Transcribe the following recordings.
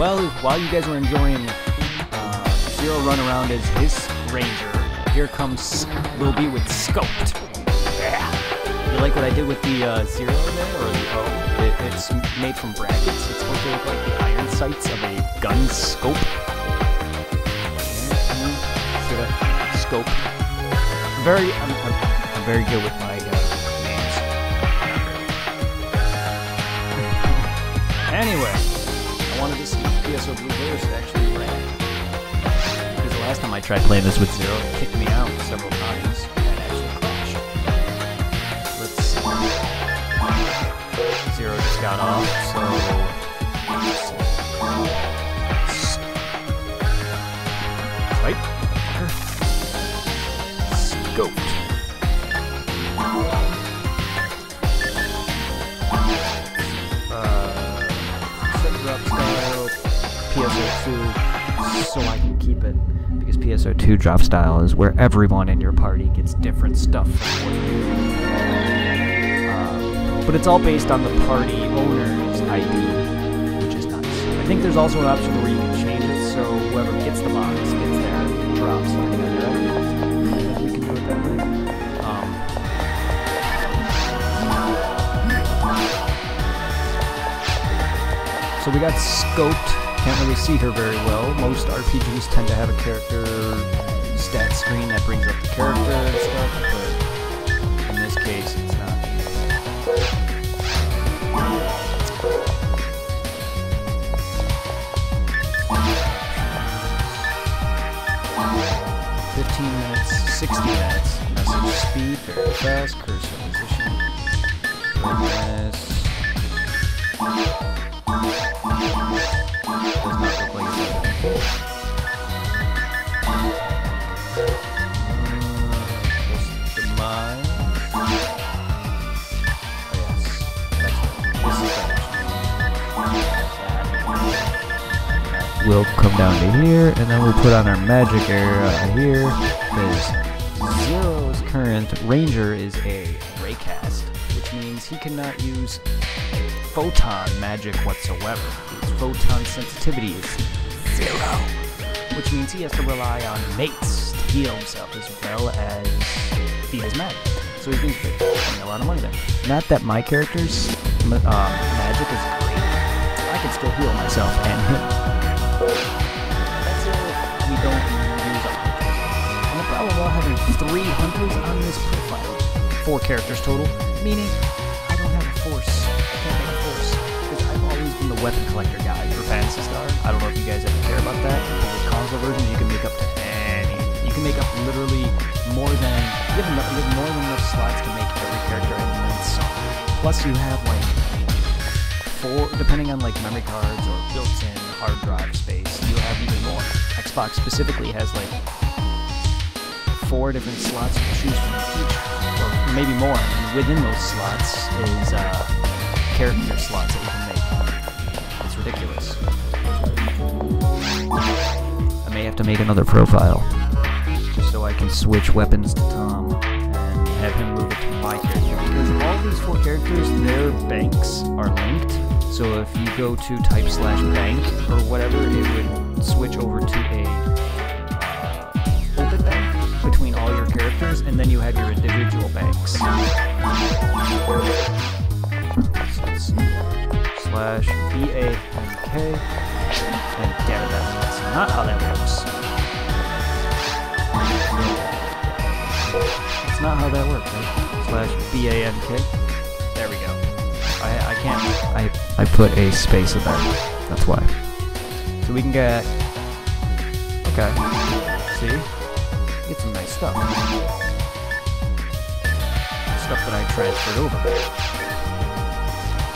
well, while you guys were enjoying Zero run around as his ranger, here comes Lil B with Scoped. Yeah. You like what I did with the Zero there, or the O? It's made from brackets. It's supposed to look like the iron sights of a gun scope. See that? Scope. I'm very good with my names. Anyway, I wanted to see if PSO Blue Bears actually ran. Because the last time I tried playing this with Zero, it kicked me out several times and actually crashed. Let's see. Zero just got off, so type Scoped. Set drop style PSO2 so I can keep it, because PSO2 drop style is where everyone in your party gets different stuff from what you do. But it's all based on the party owner's ID, which is nice. I think there's also an option where you can change it so whoever gets the box gets their drops. I think we can do it that way. So we got Scoped. Can't really see her very well. Most RPGs tend to have a character stat screen that brings up the character and stuff, but in this case it's not. 15 minutes, 60 minutes. Message speed, very fast. Cursor position. Brightness. Does not look like it's customize. Oh, yes. That's right. This is that. We'll come down to here, and then we'll put on our magic area here, because Zero's current ranger is a raycast, which means he cannot use photon magic whatsoever. His photon sensitivity is 0, which means he has to rely on mates to heal himself as well as feed his magic. So he's been spending a lot of money there. Not that my character's magic is great. I can still heal myself and him. That's if we don't use our hunters. And the problem while having 3 hunters on this profile, 4 characters total, meaning I don't have a force. I can't make a force. Because I've always been the weapon collector guy for Phantasy Star. I don't know if you guys ever care about that. With console versions, you can make up to any. You can make up literally more than. You have more than enough slots to make every character and then some. Plus, you have like 4, depending on like memory cards or built-in hard drive space, you have even more. Xbox specifically has like 4 different slots to choose from each, or maybe more. And within those slots is character slots that you can make. It's ridiculous. I may have to make another profile just so I can switch weapons to Tom and have him move it to my character. Because all these 4 characters, their banks are linked. So if you go to type/bank or whatever, it would switch over to a open bank between all your characters, and then you have your individual banks. So let's see. /BANK. And damn it, that's not how that works. It's not how that works, right? /BANK. There we go. I can't. I put a space in there. That's why. So we can get. Okay. See? Get some nice stuff. Stuff that I transferred over.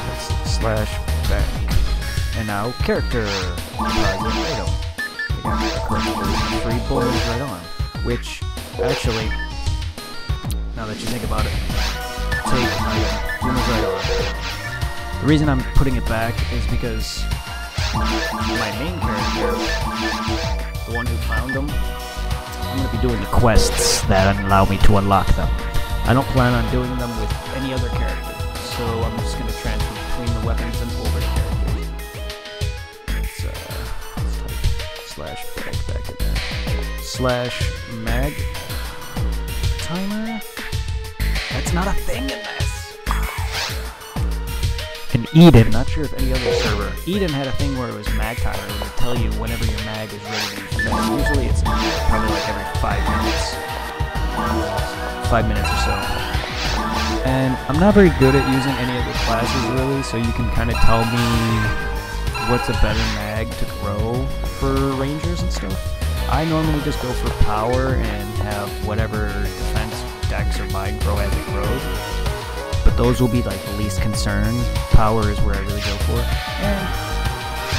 That's /bank. And now character. Item. We got the correct version. 3 bullets right on. Which actually, now that you think about it, take item. Right on. The reason I'm putting it back is because my main character, the one who found them, I'm going to be doing the quests that allow me to unlock them. I don't plan on doing them with any other character, so I'm just going to transfer between the weapons and over the characters. Let's mag timer. That's not a thing in this. And Eden, not sure if any other server, Eden had a thing where it was mag timer. It would tell you whenever your mag is ready to be fed. Usually it's probably like every 5 minutes. 5 minutes or so. And I'm not very good at using any of the classes really, so you can kind of tell me what's a better mag to grow for rangers and stuff. I normally just go for power and have whatever defense, dex, or mind grow as it grows. But those will be like the least concern. Power is where I really go for. And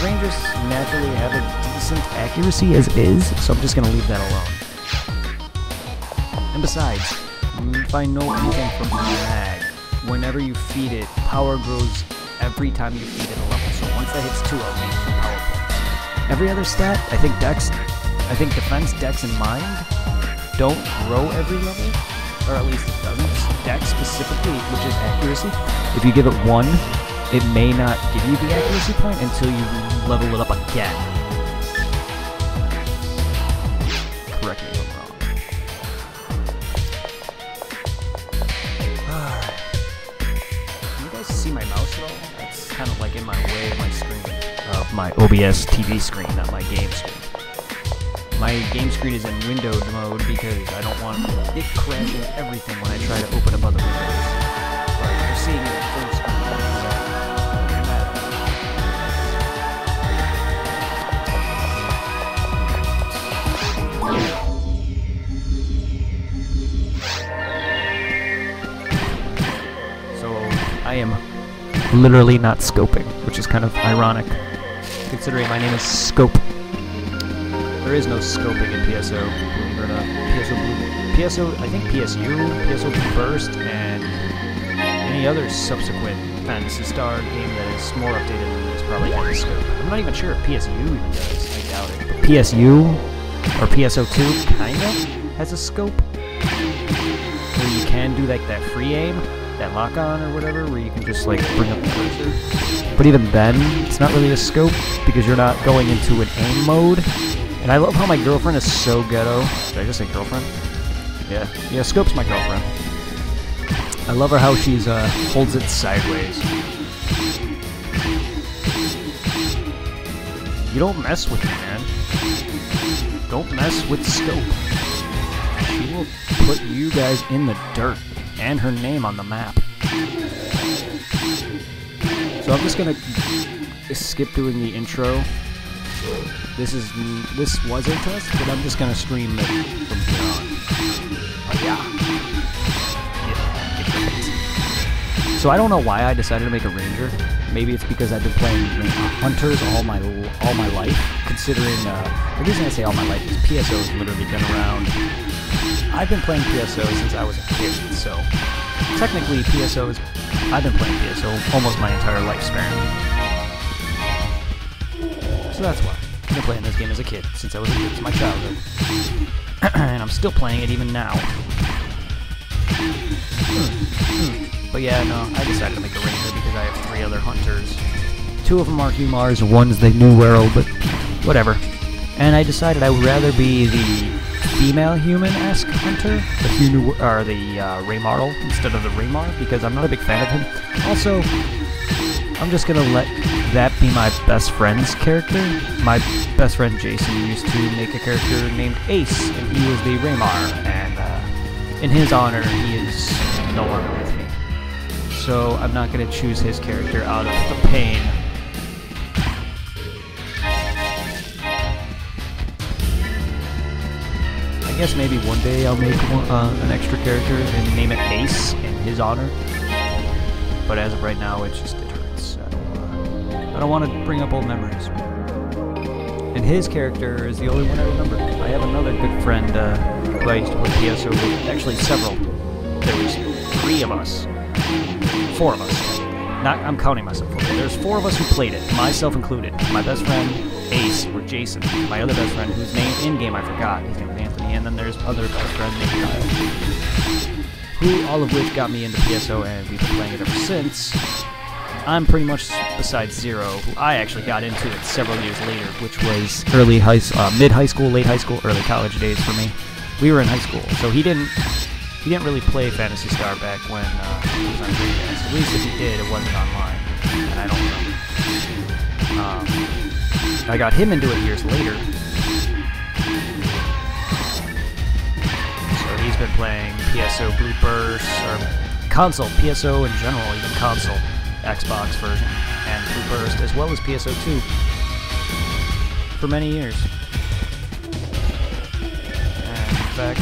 rangers naturally have a decent accuracy as is, so I'm just going to leave that alone. And besides, if I know anything from the mag, whenever you feed it, power grows every time you feed it a level. So once that hits 2, I'll make 2 power points. Every other stat, I think defense, dex, and mind don't grow every level, or at least it doesn't. Dex specifically, which is accuracy, if you give it 1, it may not give you the accuracy point until you level it up again. Correct me if I'm wrong. Alright. Can you guys see my mouse at all? It's kind of like in my way of my screen. Of my OBS TV screen, not my game screen. My game screen is in windowed mode because I don't want it crashing everything when I try to open up other windows. But you're seeing it in full screen. So I am literally not scoping, which is kind of ironic, considering my name is Scope. There is no scoping in PSO, believe it or not. PSO, I think PSU, PSO Burst, and any other subsequent Phantasy Star game that is more updated than this probably has a scope. I'm not even sure if PSU even does, I doubt it. But PSU, or PSO2, kind of has a scope, where you can do like that free aim, that lock-on or whatever, where you can just like bring up the cursor. But even then, it's not really a scope, because you're not going into an aim mode. And I love how my girlfriend is so ghetto. Did I just say girlfriend? Yeah, Scope's my girlfriend. I love her how she's, holds it sideways. You don't mess with me, man. Don't mess with Scope. She will put you guys in the dirt, and her name on the map. So I'm just gonna skip doing the intro. This was a test, but I'm just gonna stream it from here on. Oh, yeah. So I don't know why I decided to make a ranger. Maybe it's because I've been playing hunters all my life. Considering the reason I say all my life is PSO has literally been around. I've been playing PSO since I was a kid, so technically I've been playing PSO almost my entire lifespan. So that's why. I've been playing this game as a kid, since I was a kid. It's my childhood. And I'm still playing it even now. But yeah, no, I decided to make a ranger because I have 3 other hunters. 2 of them are Humars, one's the New World, but whatever. And I decided I would rather be the female human-esque hunter, the Raymarl, instead of the Raymar, because I'm not a big fan of him. Also, I'm just gonna let that be my best friend's character. My best friend Jason used to make a character named Ace, and he was the Raymar, and in his honor, he is no longer with me. So I'm not gonna choose his character out of the pain. I guess maybe one day I'll make an extra character and name it Ace in his honor. But as of right now, it hurts. I don't want to bring up old memories. And his character is the only one I remember. I have another good friend who I used to play PSO with. Actually, several. There was 3 of us. 4 of us. I'm counting myself. There's 4 of us who played it, myself included. My best friend, Ace, or Jason. My other best friend, whose name in-game I forgot. His name was Anthony. And then there's other best friend named Kyle. Who, all of which got me into PSO, and we've been playing it ever since. I'm pretty much besides Zero, who I actually got into it several years later, which was mid-high school, late high school, early college days for me. We were in high school, so he didn't really play Phantasy Star back when he was on Dreamcast. At least if he did, it wasn't online, and I don't remember. I got him into it years later. So he's been playing PSO Blue Burst, or console, PSO in general, even console, Xbox version, and Blue Burst, as well as PSO 2, for many years. And in fact,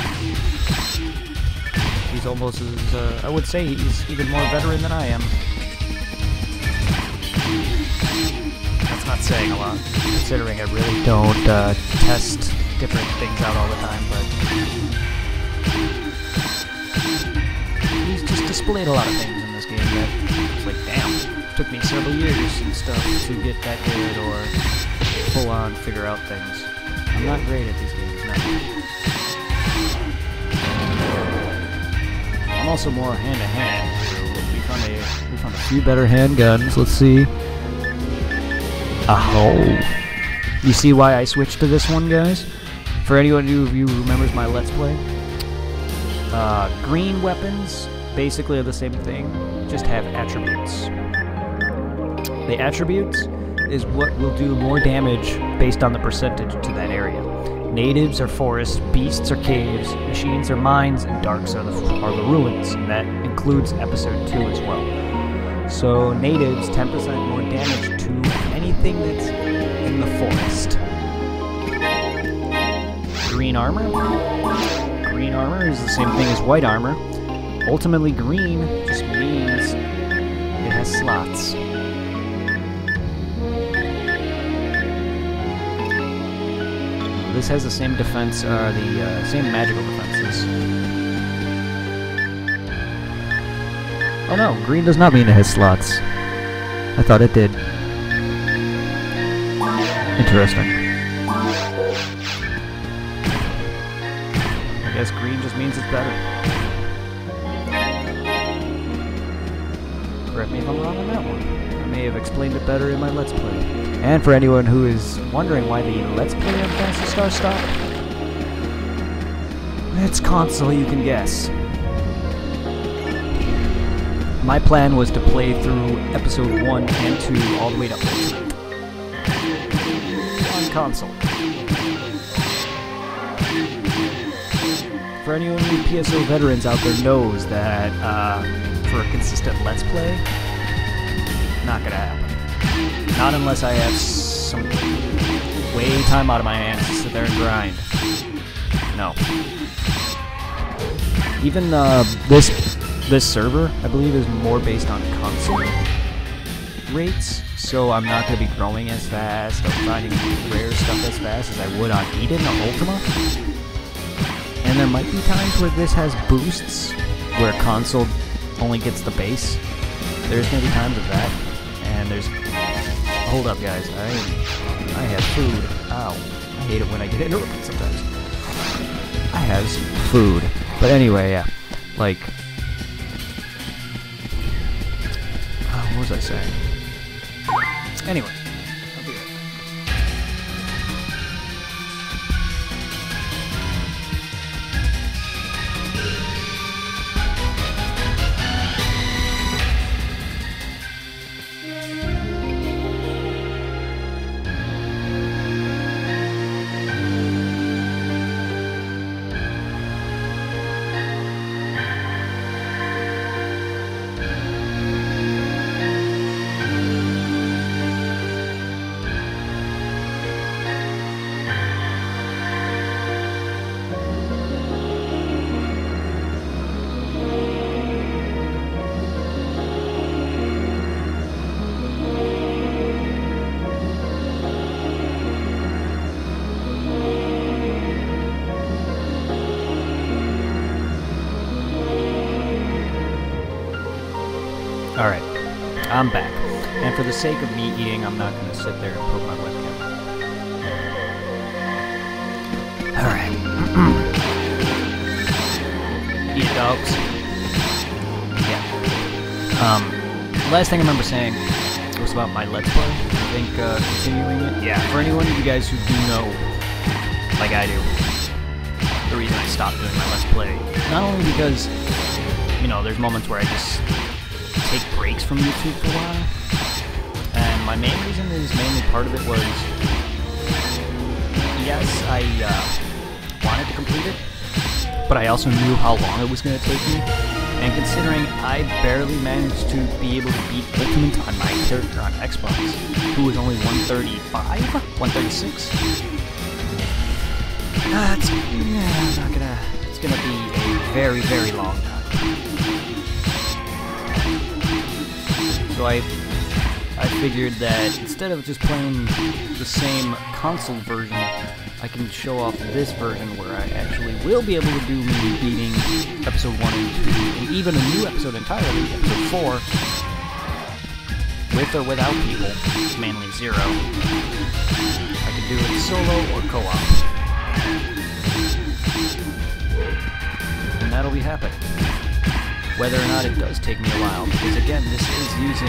he's almost as, I would say he's even more veteran than I am. That's not saying a lot, considering I really don't test different things out all the time, but he's just displayed a lot of things in this game that it's like, damn, it took me several years and stuff to get that good or full on figure out things. I'm not great at these games, no. I'm also more hand-to-hand, so we found a few better handguns. Let's see. Oh. You see why I switched to this one, guys? For anyone of you who remembers my Let's Play, green weapons basically are the same thing, just have attributes. The attributes is what will do more damage based on the percentage to that area. Natives are forests, beasts are caves, machines are mines, and darks are the ruins, and that includes episode 2 as well. So natives, 10% more damage to anything that's in the forest. Green armor? Green armor is the same thing as white armor. Ultimately, green just means it has slots. This has the same defense, the same magical defenses. Oh no, green does not mean it has slots. I thought it did. Interesting. I guess green just means it's better. Correct me if I'm wrong on that one. I may have explained it better in my Let's Play. And for anyone who is wondering why the Let's Play on Phantasy Star stopped, it's console, you can guess. My plan was to play through episode 1 and 2 all the way to Ultimate on console. For anyone who PSO veterans out there knows that for a consistent Let's Play, not gonna happen. Not unless I have some way time out of my hands to sit there and grind. No. Even this server, I believe, is more based on console rates, so I'm not going to be growing as fast or finding rare stuff as fast as I would on Eden or Ultima. And there might be times where this has boosts, where console only gets the base. There's going to be times of that, and there's... Hold up, guys. I have food. Ow. I hate it when I get interrupted sometimes. I have food. But anyway, yeah. Like... what was I saying? Anyway. I'll be right back. Alright, I'm back. And for the sake of me eating, I'm not going to sit there and poke my webcam. Alright. Eat dogs. Yeah. last thing I remember saying was about my Let's Play. I think continuing it. Yeah, for anyone of you guys who do know, like I do, the reason I stopped doing my Let's Play, not only because, you know, there's moments where I just take breaks from YouTube for a while, and my main reason is mainly part of it was, yes, I wanted to complete it, but I also knew how long it was going to take me, and considering I barely managed to be able to beat Ultimate on my character on Xbox, who was only 135? 136? It's gonna be a very, very long time. So I figured that instead of just playing the same console version, I can show off this version where I actually will be able to do me beating episode 1 and 2, and even a new episode entirely, episode 4, with or without people, mainly 0. I can do it solo or co-op. And that'll be happening. Whether or not it does take me a while, because again, this is using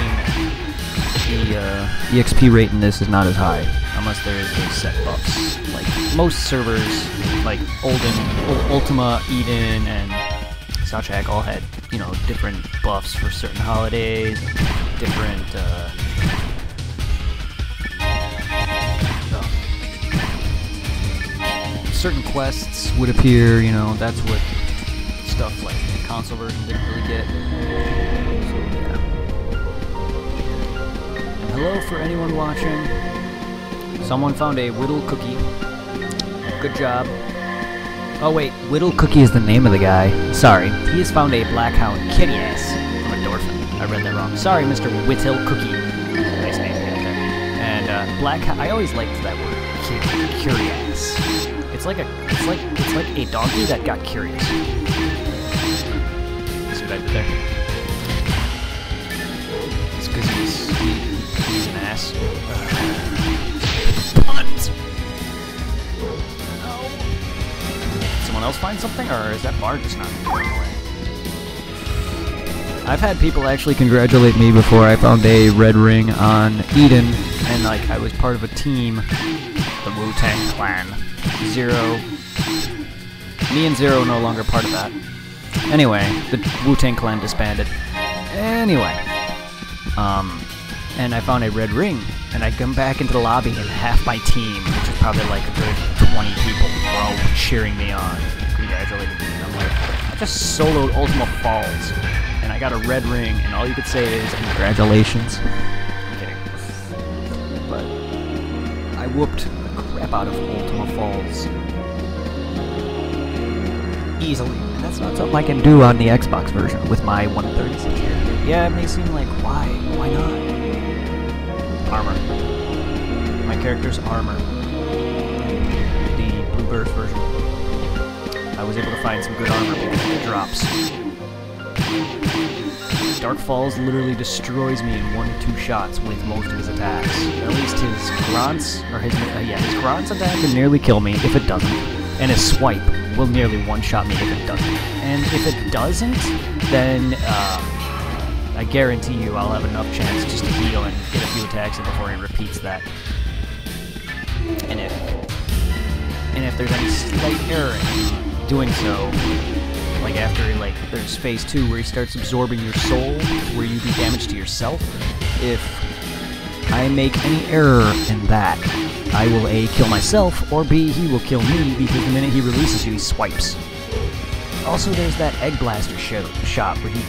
the EXP rate in this is not as high, unless there is a set buffs. Like most servers, like Ultima, Eden, and Sawchak all had, you know, different buffs for certain holidays, different certain quests would appear, you know, that's what stuff like the console version didn't really get. So, yeah. And hello for anyone watching. Someone found a Whittle cookie. Good job. Oh wait, Whittle Cookie is the name of the guy. Sorry, he has found a Blackhound kitty ass from a Dorfin. I read that wrong. Sorry, Mr. Whittle Cookie. Nice name right there. And Blackhound. I always liked that word, curious. It's like a donkey that got curious. See what I did there? It's because he's an ass. Punt! No. Someone else find something, or is that bar just not going away? I've had people actually congratulate me before I found a red ring on Eden, and like I was part of a team, the Wu-Tang Clan. 0. Me and 0 no longer part of that. Anyway, the Wu-Tang Clan disbanded. Anyway, and I found a red ring, and I come back into the lobby, and half my team, which is probably like a good 20 people, were all cheering me on, congratulating me. And I'm like, I just soloed Ultima Falls, and I got a red ring, and all you could say is congratulations. I'm kidding, but I whooped the crap out of Ultima Falls easily, and that's not something I can do on the Xbox version with my 136 character. Yeah, it may seem like, why not? Armor. My character's armor. The Blueburst version. I was able to find some good armor because of the drops. Dark Falls literally destroys me in 1 to 2 shots with most of his attacks. At least his Grants, or his Grants attack can nearly kill me if it doesn't, and his swipe will nearly one-shot me if it doesn't. And if it doesn't, then I guarantee you I'll have enough chance just to heal and get a few attacks in before he repeats that. And if there's any slight error in doing so, like after there's phase 2 where he starts absorbing your soul, where you do damage to yourself, if I make any error in that, I will A, kill myself, or B, he will kill me, because the minute he releases you, he swipes. Also, there's that Egg Blaster shot where he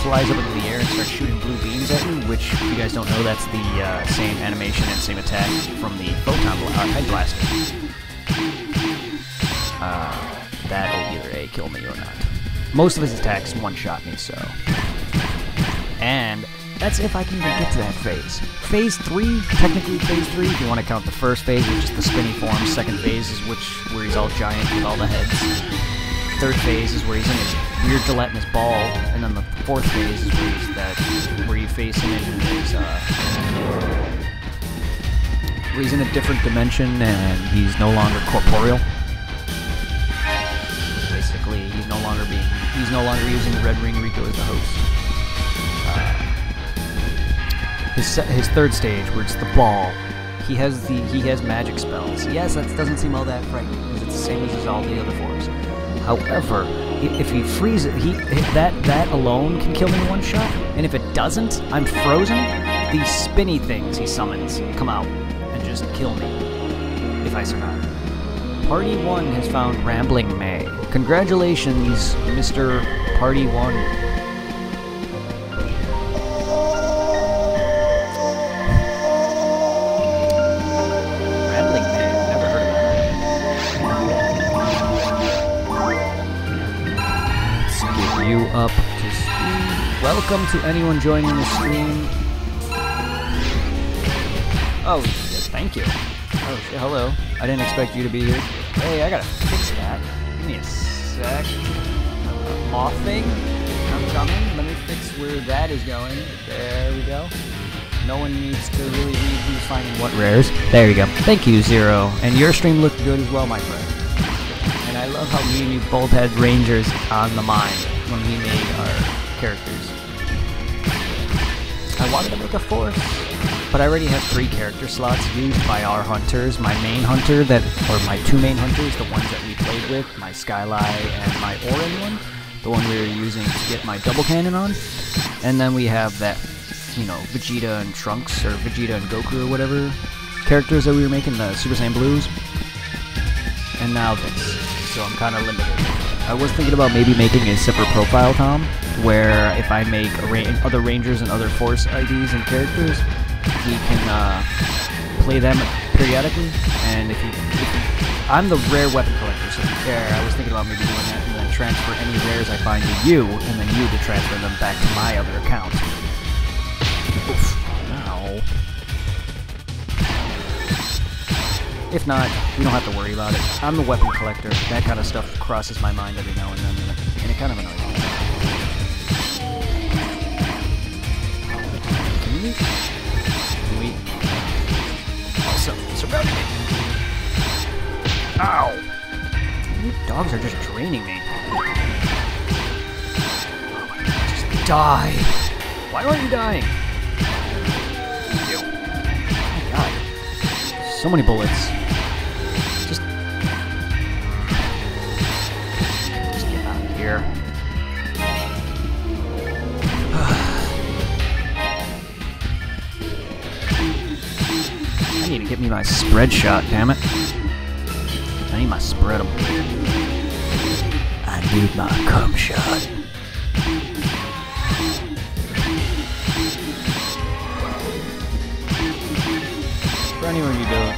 flies up into the air and starts shooting blue beams at you, which, if you guys don't know, that's the same animation and same attack from the Egg Blaster. That'll either A, kill me or not. Most of his attacks one-shot me, so. And that's if I can even get to that phase. Phase 3, technically phase 3, if you want to count the first phase, which is the spinny form. Second phase is where he's all giant with all the heads. Third phase is where he's in his weird gelatinous ball, and then the fourth phase is where you face him in his, where he's in a different dimension and he's no longer corporeal. Basically, he's no longer using the Red Ring Rico as the host. his third stage, where it's the ball. He has magic spells. Yes, that doesn't seem all that frightening because it's the same as all the other forms. However, if he freezes, that alone can kill me in one shot. And if it doesn't, I'm frozen. These spinny things he summons come out and just kill me if I survive. Party 1 has found Rambling May. Congratulations, Mr. Party 1. Rambling May, I've never heard of that. Let's get you up to speed. Welcome to anyone joining the stream. Oh, yes, thank you. Oh, shit, hello. I didn't expect you to be here. Hey, I gotta fix that. Give me a sec. Moth thing? I'm coming. Let me fix where that is going. There we go. No one needs to really read who's finding what rares. There you go. Thank you, Zero. And your stream looked good as well, my friend. And I love how me and you both had Rangers on the mind when we made our characters. I wanted to make a force, but I already have 3 character slots used by our hunters. My main hunter, or my 2 main hunters, the ones that we played with, my Skylie and my Orin one, the one we were using to get my double cannon on. And then we have that, you know, Vegeta and Trunks, or Vegeta and Goku, or whatever, characters that we were making, the Super Saiyan Blues. And now this, so I'm kind of limited. I was thinking about maybe making a separate profile, Tom, where if I make other Rangers and other Force IDs and characters, we can play them periodically. And if you I'm the rare weapon collector, so if you care, I was thinking about maybe doing that and then transfer any rares I find to you, and then you to transfer them back to my other account. Oof. Ow. If not, we don't have to worry about it. I'm the weapon collector. That kind of stuff crosses my mind every now and then, and it kind of annoys me. Can we? Also, surround me. Ow! You dogs are just draining me. Oh my god, just die! Why aren't you dying? Thank you. Oh my god. So many bullets. Just get out of here. I need to get me my spread shot, damn it. I need my spread 'em. I need my cum shot. For anyone who don't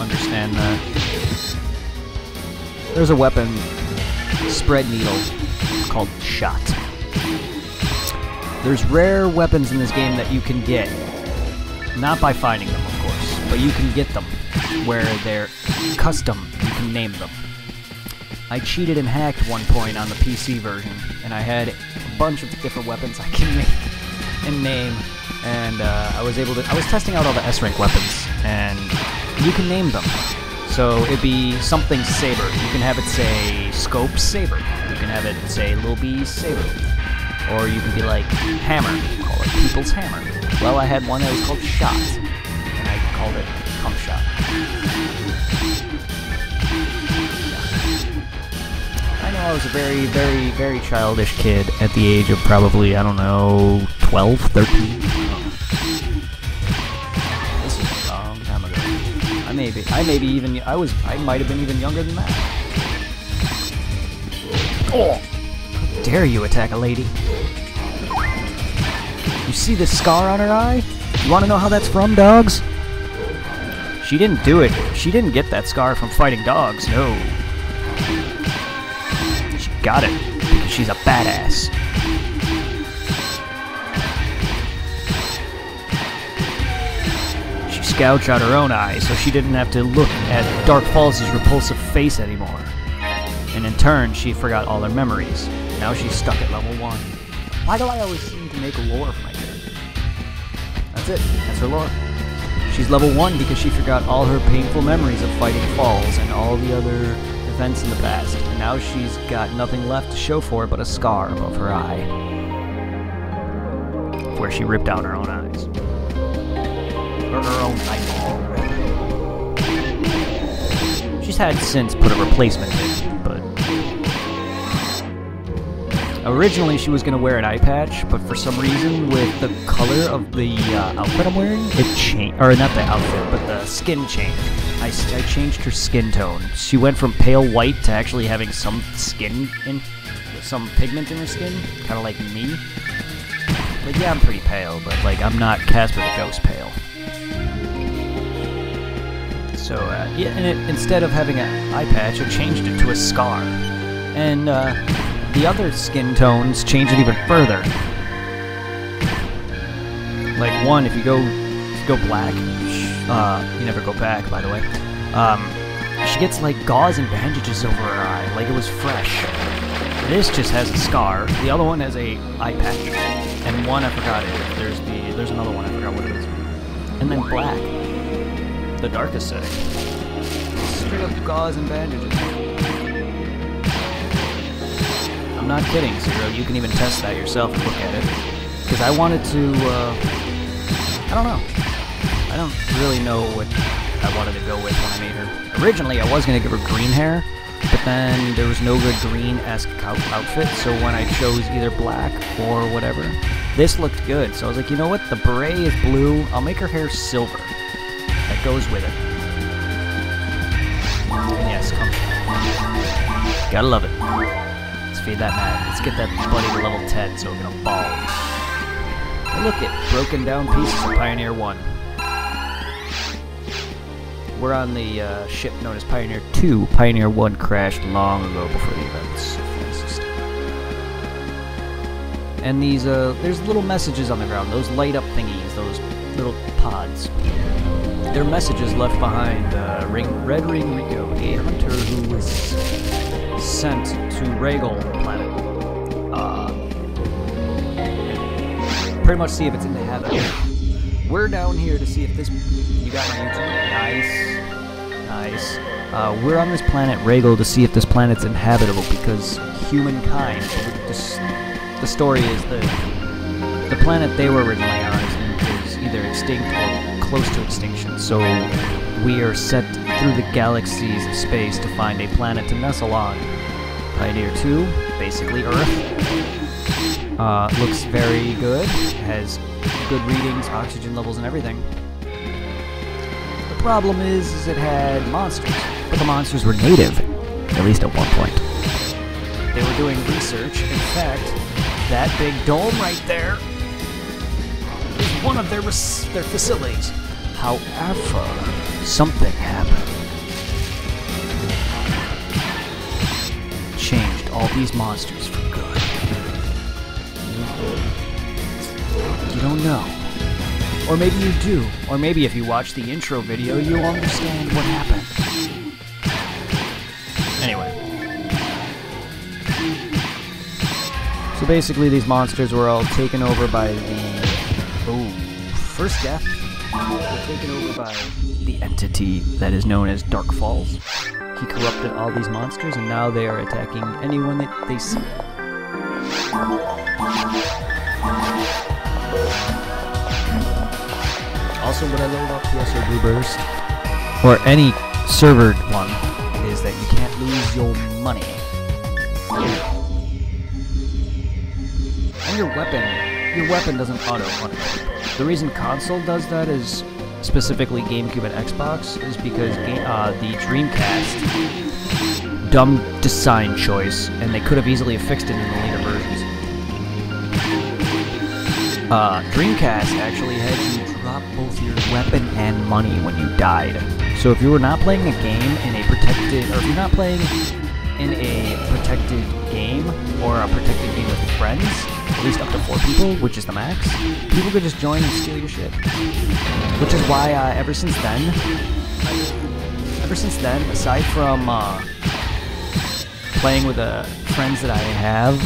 understand that, there's a weapon, spread needle, called shot. There's rare weapons in this game that you can get, not by finding them, of course, but you can get them where they're custom. You can name them. I cheated and hacked one point on the PC version, and I had a bunch of different weapons I can make and name, and I was testing out all the S-rank weapons, and you can name them. So it'd be something saber. You can have it say scope saber. You can have it say Lil B saber. Or you can be like hammer. Call it people's hammer. Well, I had one that was called shot, and I called it cum shot. I know I was a very, very, very childish kid at the age of probably, I don't know, 12, 13. This is a long time ago. I might have been even younger than that. Oh! How dare you attack a lady? You see this scar on her eye? You want to know how that's from, dogs? She didn't do it. She didn't get that scar from fighting dogs, no. She got it because she's a badass. She gouged out her own eye so she didn't have to look at Dark Falls' repulsive face anymore. And in turn, she forgot all her memories. Now she's stuck at level 1. Why do I always seem to make lore for my character? That's it. That's her lore. She's level 1 because she forgot all her painful memories of fighting Falls and all the other events in the past. And now she's got nothing left to show for it but a scar above her eye, where she ripped out her own eyes. or her own eyeball red. She's had since put a replacement in, but originally she was going to wear an eye patch, but for some reason with the color of the outfit I'm wearing, it changed, or not the outfit, but the skin changed. I changed her skin tone. She went from pale white to actually having some skin in, some pigment in her skin, kind of like me. Like, yeah, I'm pretty pale, but like I'm not Casper the Ghost pale. So yeah, and instead of having an eye patch, I changed it to a scar, and the other skin tones changed it even further. Like one, if you go black, you never go back, by the way. She gets like gauze and bandages over her eye, like it was fresh. This just has a scar. The other one has a eye patch, and one I forgot it. There's another one I forgot what it is. And then black, the darkest setting. Straight up gauze and bandages. I'm not kidding, Zero. You can even test that yourself and look at it. Because I wanted to, I don't know. I don't really know what I wanted to go with when I made her. Originally, I was going to give her green hair, but then there was no good green-esque outfit, so when I chose either black or whatever, this looked good. So I was like, you know what? The beret is blue. I'll make her hair silver. That goes with it. And yes, come. Gotta love it. Let's feed that mag. Let's get that buddy to level 10 so it can evolve. And look at broken down pieces of Pioneer 1. We're on the ship known as Pioneer 2. Pioneer 1 crashed long ago before the events. And these, there's little messages on the ground. Those light up thingies, those little pods. They're messages left behind Red Ring Rico, a hunter who was sent to Regal planet. Pretty much see if it's inhabitable. We're down here to see if this... You got my YouTube? Nice. We're on this planet Regal to see if this planet's inhabitable, because humankind... The story is the planet they were originally on is either extinct or close to extinction, so we are sent through the galaxies of space to find a planet to nestle on. Pioneer 2, basically Earth. Looks very good, has good readings, oxygen levels, and everything. The problem is it had monsters, but the monsters were native, at least at one point. They were doing research. In fact, that big dome right there is one of their facilities. However, something happened. Changed all these monsters for good. You don't know. Or maybe you do. Or maybe if you watch the intro video, you'll understand what happened. Anyway. So basically these monsters were all taken over by the... Oh, first death. Were taken over by the entity that is known as Dark Falls. He corrupted all these monsters, and now they are attacking anyone that they see. Also, what I love about PSO Blue Burst, or any server one, is that you can't lose your money. And your weapon doesn't auto-unequip. The reason console does that is, specifically GameCube and Xbox, is because the Dreamcast, dumb design choice, and they could have easily fixed it in the later versions. Dreamcast actually had you drop both your weapon and money when you died. So if you were not playing a game in a protected, or if you're not playing in a protected game, or a protected game with friends, at least up to 4 people, which is the max, people could just join and steal your shit. Which is why, ever since then, aside from playing with friends that I have,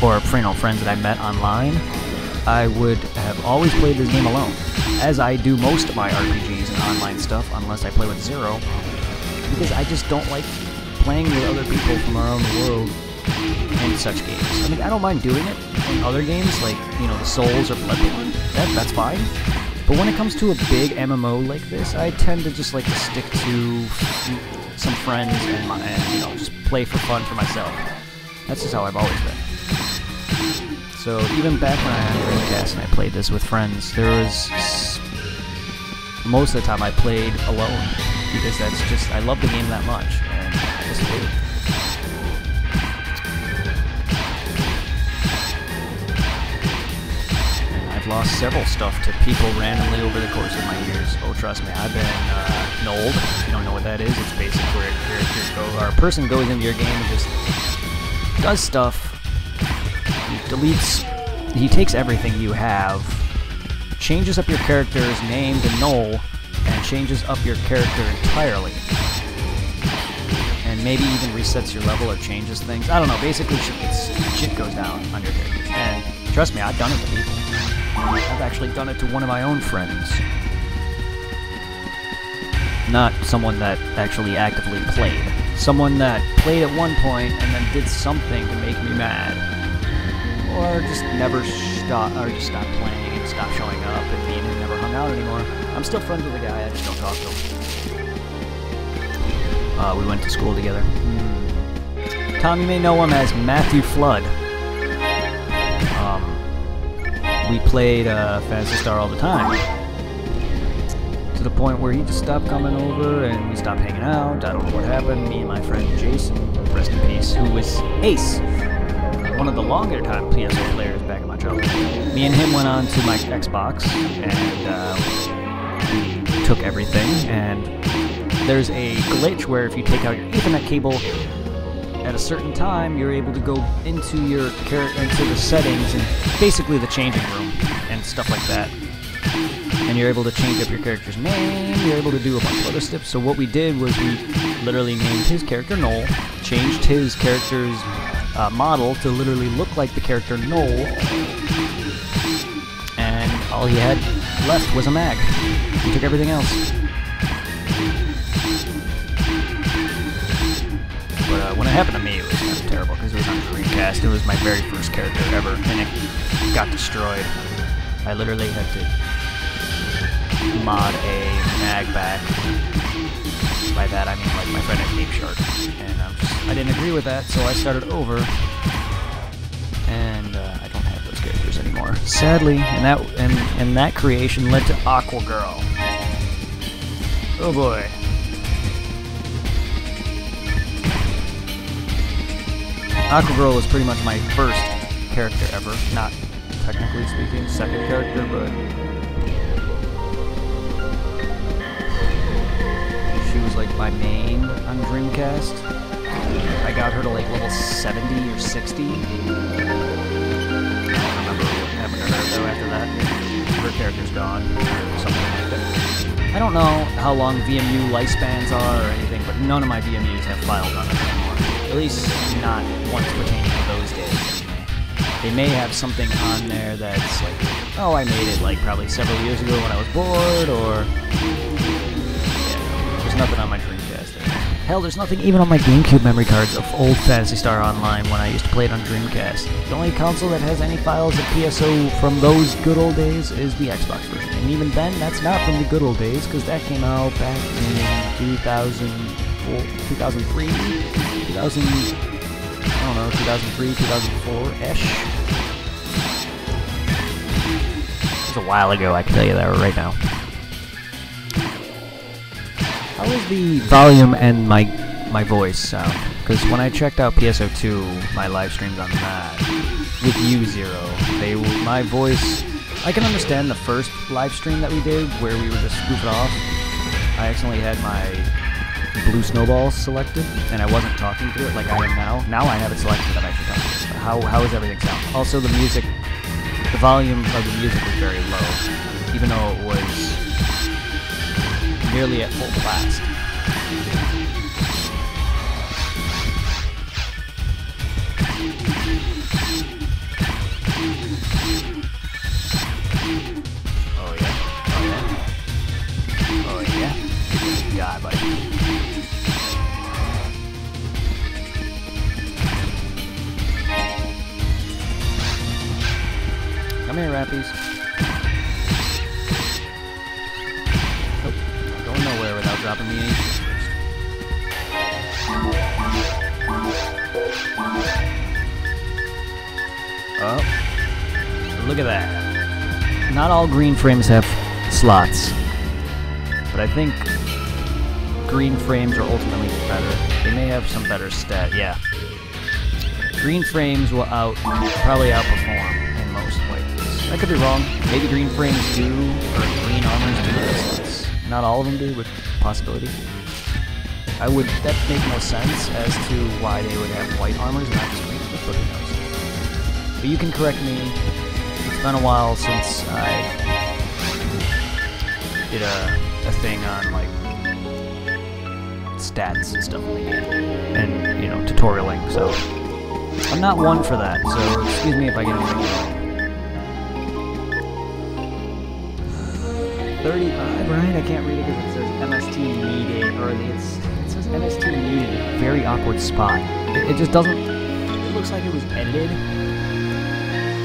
or friends that I met online, I would have always played this game alone, as I do most of my RPGs and online stuff, unless I play with Zero, because I just don't like playing with other people from around the world in such games. I mean, I don't mind doing it in other games, like, you know, the Souls or Bloodborne, that's fine, But when it comes to a big MMO like this, I tend to just like to stick to some friends and you know, just play for fun for myself. That's just how I've always been. So even back when I had Dreamcast and I played this with friends, there was most of the time I played alone because that's just, I love the game that much, and I just played it. I've lost several stuff to people randomly over the course of my years. Oh, trust me, I've been Nold. If you don't know what that is, it's basically where characters go, or a person goes into your game and just does stuff. He deletes, he takes everything you have, changes up your character's name to null, and changes up your character entirely. And maybe even resets your level or changes things. I don't know, basically shit goes down on your character. And trust me, I've done it to people. I've actually done it to one of my own friends. Not someone that actually actively played. Someone that played at one point and then did something to make me mad. Or just never stopped, or just stopped playing and stopped showing up, and me and him never hung out anymore. I'm still friends with the guy, I just don't talk to him. We went to school together. Tom, you may know him as Matthew Flood. We played Phantasy Star all the time. To the point where he just stopped coming over and we stopped hanging out. I don't know what happened. Me and my friend Jason, rest in peace, who was Ace, one of the longer time PSO players back in my childhood. Me and him went on to my Xbox and we took everything, and there's a glitch where if you take out your Ethernet cable at a certain time, you're able to go into your into the settings and basically the changing room and stuff like that. And you're able to change up your character's name, you're able to do a bunch of other stuff. So what we did was we literally named his character Noel, changed his character's model to literally look like the character Noel, and all he had left was a mag. He took everything else. But when it happened to me, it was kind of terrible, because it was on Dreamcast. It was my very first character ever, and it got destroyed. I literally had to mod a mag back. By that I mean like my friend had Game Shark, and I didn't agree with that, so I started over, and I don't have those characters anymore, sadly. And that creation led to Aqua Girl. Oh boy. Aqua Girl was pretty much my first character ever, not technically speaking, second character, but she was like my main on Dreamcast. I got her to like level 70 or 60. I don't remember what happened to her though after that. Her character's gone, or something like that. I don't know how long VMU lifespans are or anything, but none of my VMUs have files on it anymore. At least not ones pertaining to those days. They may have something on there that's like, oh, I made it like probably several years ago when I was bored, or yeah, there's nothing on my Dreamcast anymore. Hell, there's nothing even on my GameCube memory cards of old Phantasy Star Online when I used to play it on Dreamcast. The only console that has any files of PSO from those good old days is the Xbox version. And even then, that's not from the good old days, because that came out back in 2004, 2003, 2000, I don't know, 2003, 2004-ish. It was a while ago, I can tell you that right now. How is the volume and my voice sound? Because when I checked out PSO2, my live streams on that, with you, Zero, my voice, I can understand the first live stream that we did, where we were just goofing off. I accidentally had my blue snowballs selected, and I wasn't talking to it like I am now. Now I have it selected that I'm actually talking to it. How is everything sound? Also, the music, the volume of the music was very low, even though it was nearly at full blast. Oh yeah, oh yeah, oh yeah. God, buddy. Come here, Rappies. Look at that. Not all green frames have slots, but I think green frames are ultimately better. They may have some better stat. Yeah. Green frames will probably outperform in most ways. I could be wrong. Maybe green frames do, or green armors do this. Not all of them do, with possibility. That make no sense as to why they would have white armors and not just green, but who knows. But you can correct me. It's been a while since I did a thing on like stats and stuff like that, and you know, tutorialing. So I'm not one for that. So excuse me if I get anything wrong. 35, right? I can't read it because it says MST needed, or it says MST needed. Very awkward spot. It just doesn't. It looks like it was edited.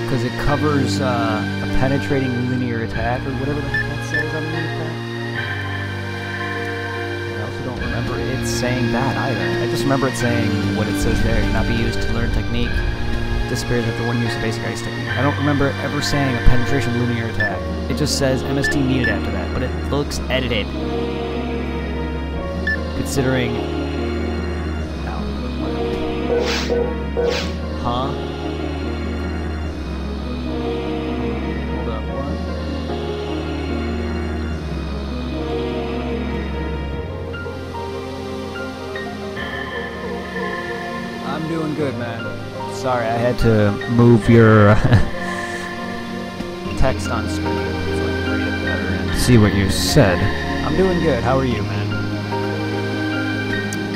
Because it covers a penetrating linear attack, or whatever the heck that says underneath that. I also don't remember it saying that either. I just remember it saying what it says there, cannot be used to learn technique. Disappears after one use of basic ice technique. I don't remember ever saying a penetration linear attack. It just says MST needed after that, but it looks edited. Considering... Huh? I'm doing good, man. Sorry, I had to move your text on screen so I can read it better and see what you said. I'm doing good. How are you, man?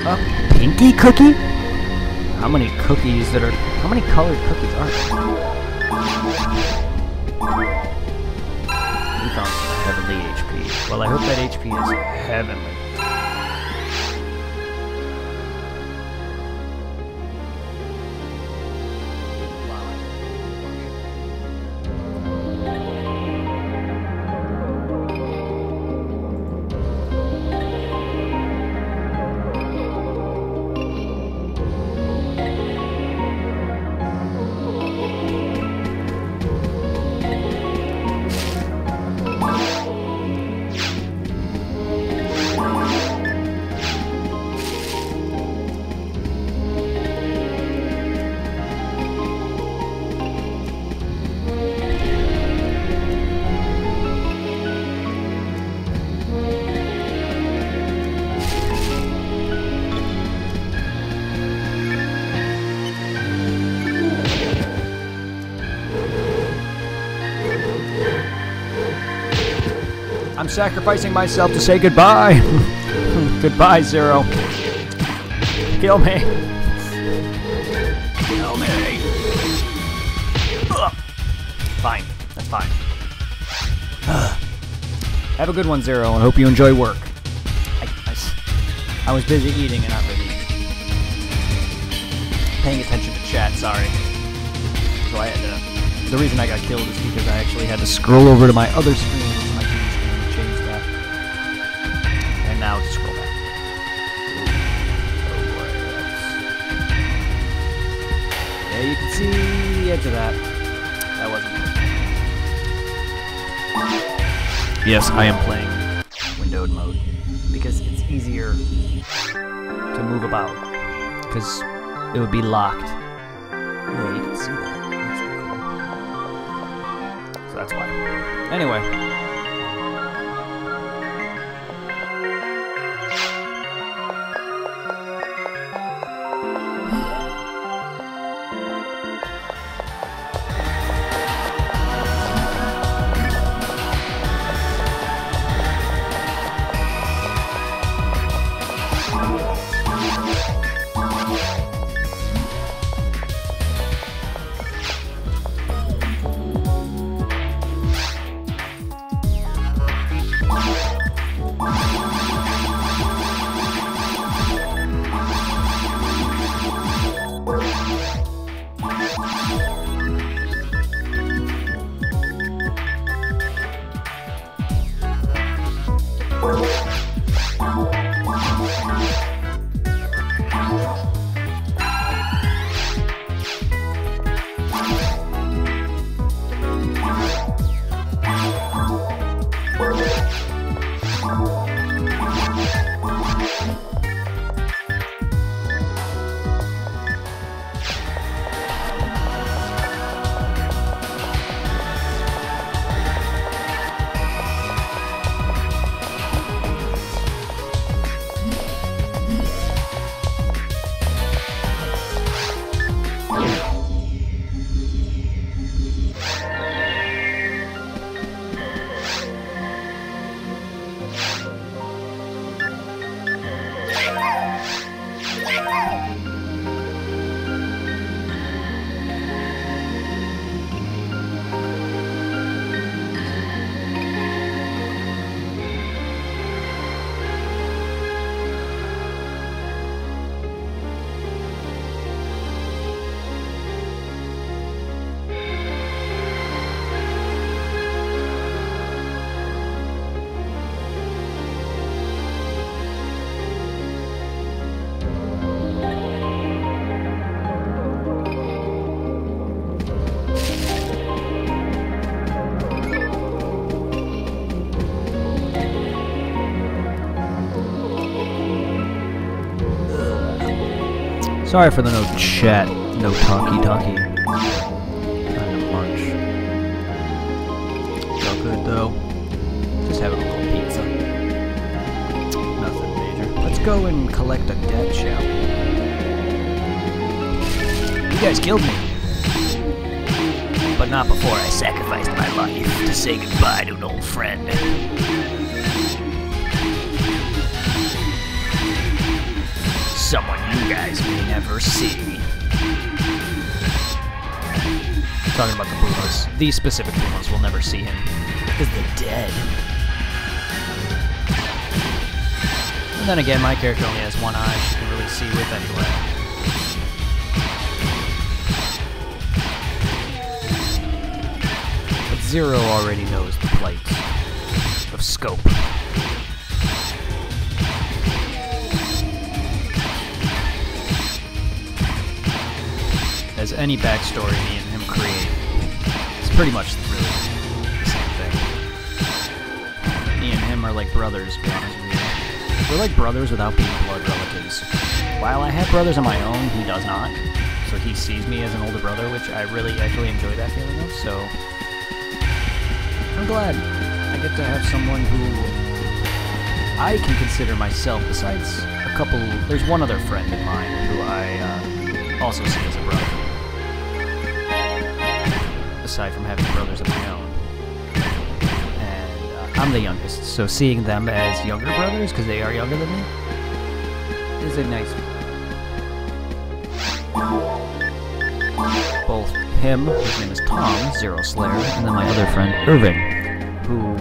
A pinky cookie? How many cookies how many colored cookies are there? We found some heavenly HP. Well, I hope that HP is heavenly. I'm sacrificing myself to say goodbye. Goodbye, Zero. Kill me. Kill me. Ugh. Fine. That's fine. Have a good one, Zero, and hope you enjoy work. I was busy eating and not really paying attention to chat, sorry. So I had to... The reason I got killed is because I actually had to scroll over to my other screen. Now to scroll back. Yeah, you can see the edge of that. That wasn't good. Yes, I am playing windowed mode because it's easier to move about because it would be locked. Yeah, you can see that. That's cool. So that's why. Anyway. Sorry for the no chat, no talkie-talkie. Trying to munch. Felt good though. Just having a little pizza. Nothing major. Let's go and collect a debt, shall we? You guys killed me. But not before I sacrificed my life to say goodbye to an old friend. Someone you guys may never see. Talking about the Pumas. These specific Pumas will never see him. Because they're dead. And then again, my character only has one eye she can really see with anyway. But Zero already knows the plight of scope. As any backstory me and him create, it's pretty much really the same thing. Me and him are like brothers, to be honest with you. We're like brothers without being blood relatives. While I have brothers of my own, he does not. So he sees me as an older brother, which I really actually enjoy that feeling of, so I'm glad I get to have someone who I can consider myself, besides a couple, there's one other friend of mine who I also see as a brother. Aside from having brothers of my own. And I'm the youngest, so seeing them as younger brothers, because they are younger than me, is a nice feeling. Both him, his name is Tom, Zero Slayer, and then my other friend, Irving, who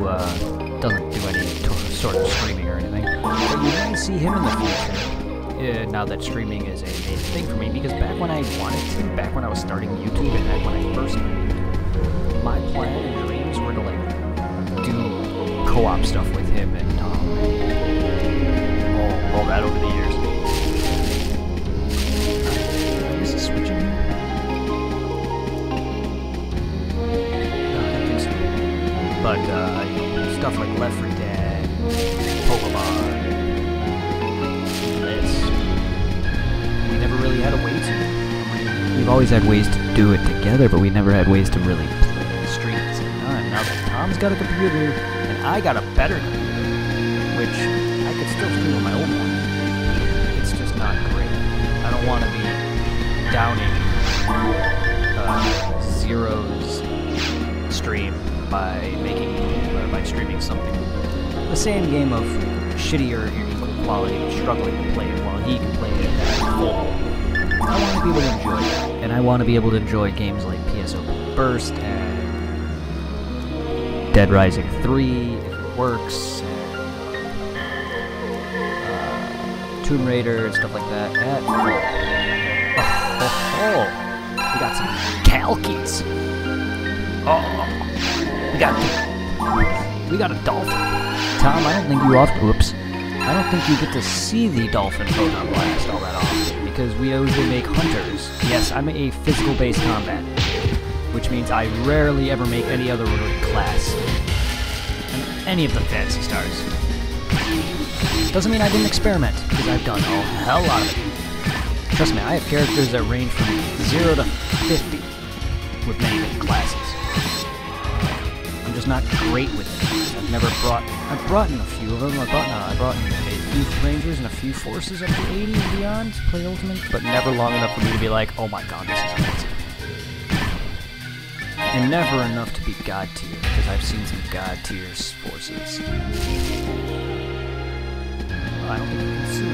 doesn't do any sort of streaming or anything. But you may see him in the future. Now that streaming is a thing for me, because back when I wanted to, back when I was starting YouTube and back when I first started, my plan and dreams were to like do co-op stuff with him and Tom. All that over the years. Is it switching here? No, I don't think so. But stuff like Left 4 Dead, Pokemon, never really had a way to. We've always had ways to do it together, but we never had ways to really play the stream at the same time. Now that Tom's got a computer, and I got a better computer, which I could still stream on my old one, it's just not great. I don't want to be downing Zero's stream by streaming something, the same game of shittier or equal quality, struggling to play it while he can play it at full. I want to be able to enjoy that, and I want to be able to enjoy games like PSO Burst and Dead Rising 3, if it works, and Tomb Raider and stuff like that at full. Oh, we got some Calkies. Oh, we got a dolphin. Tom, I don't think you whoops. I don't think you get to see the dolphin photon blast all that often, because we usually make hunters. Yes, I'm a physical-based combat, which means I rarely ever make any other class. And any of the Phantasy stars. Doesn't mean I didn't experiment, because I've done a hell lot of it. Trust me, I have characters that range from 0 to 50 with many different classes. I'm just not great with it. I've brought in a few of them. I brought in a few Rangers and a few Forces up to 80 and beyond to play Ultimate, but never long enough for me to be like, oh my god, this is amazing. And never enough to be God tier, because I've seen some God tier Forces. I don't think you can see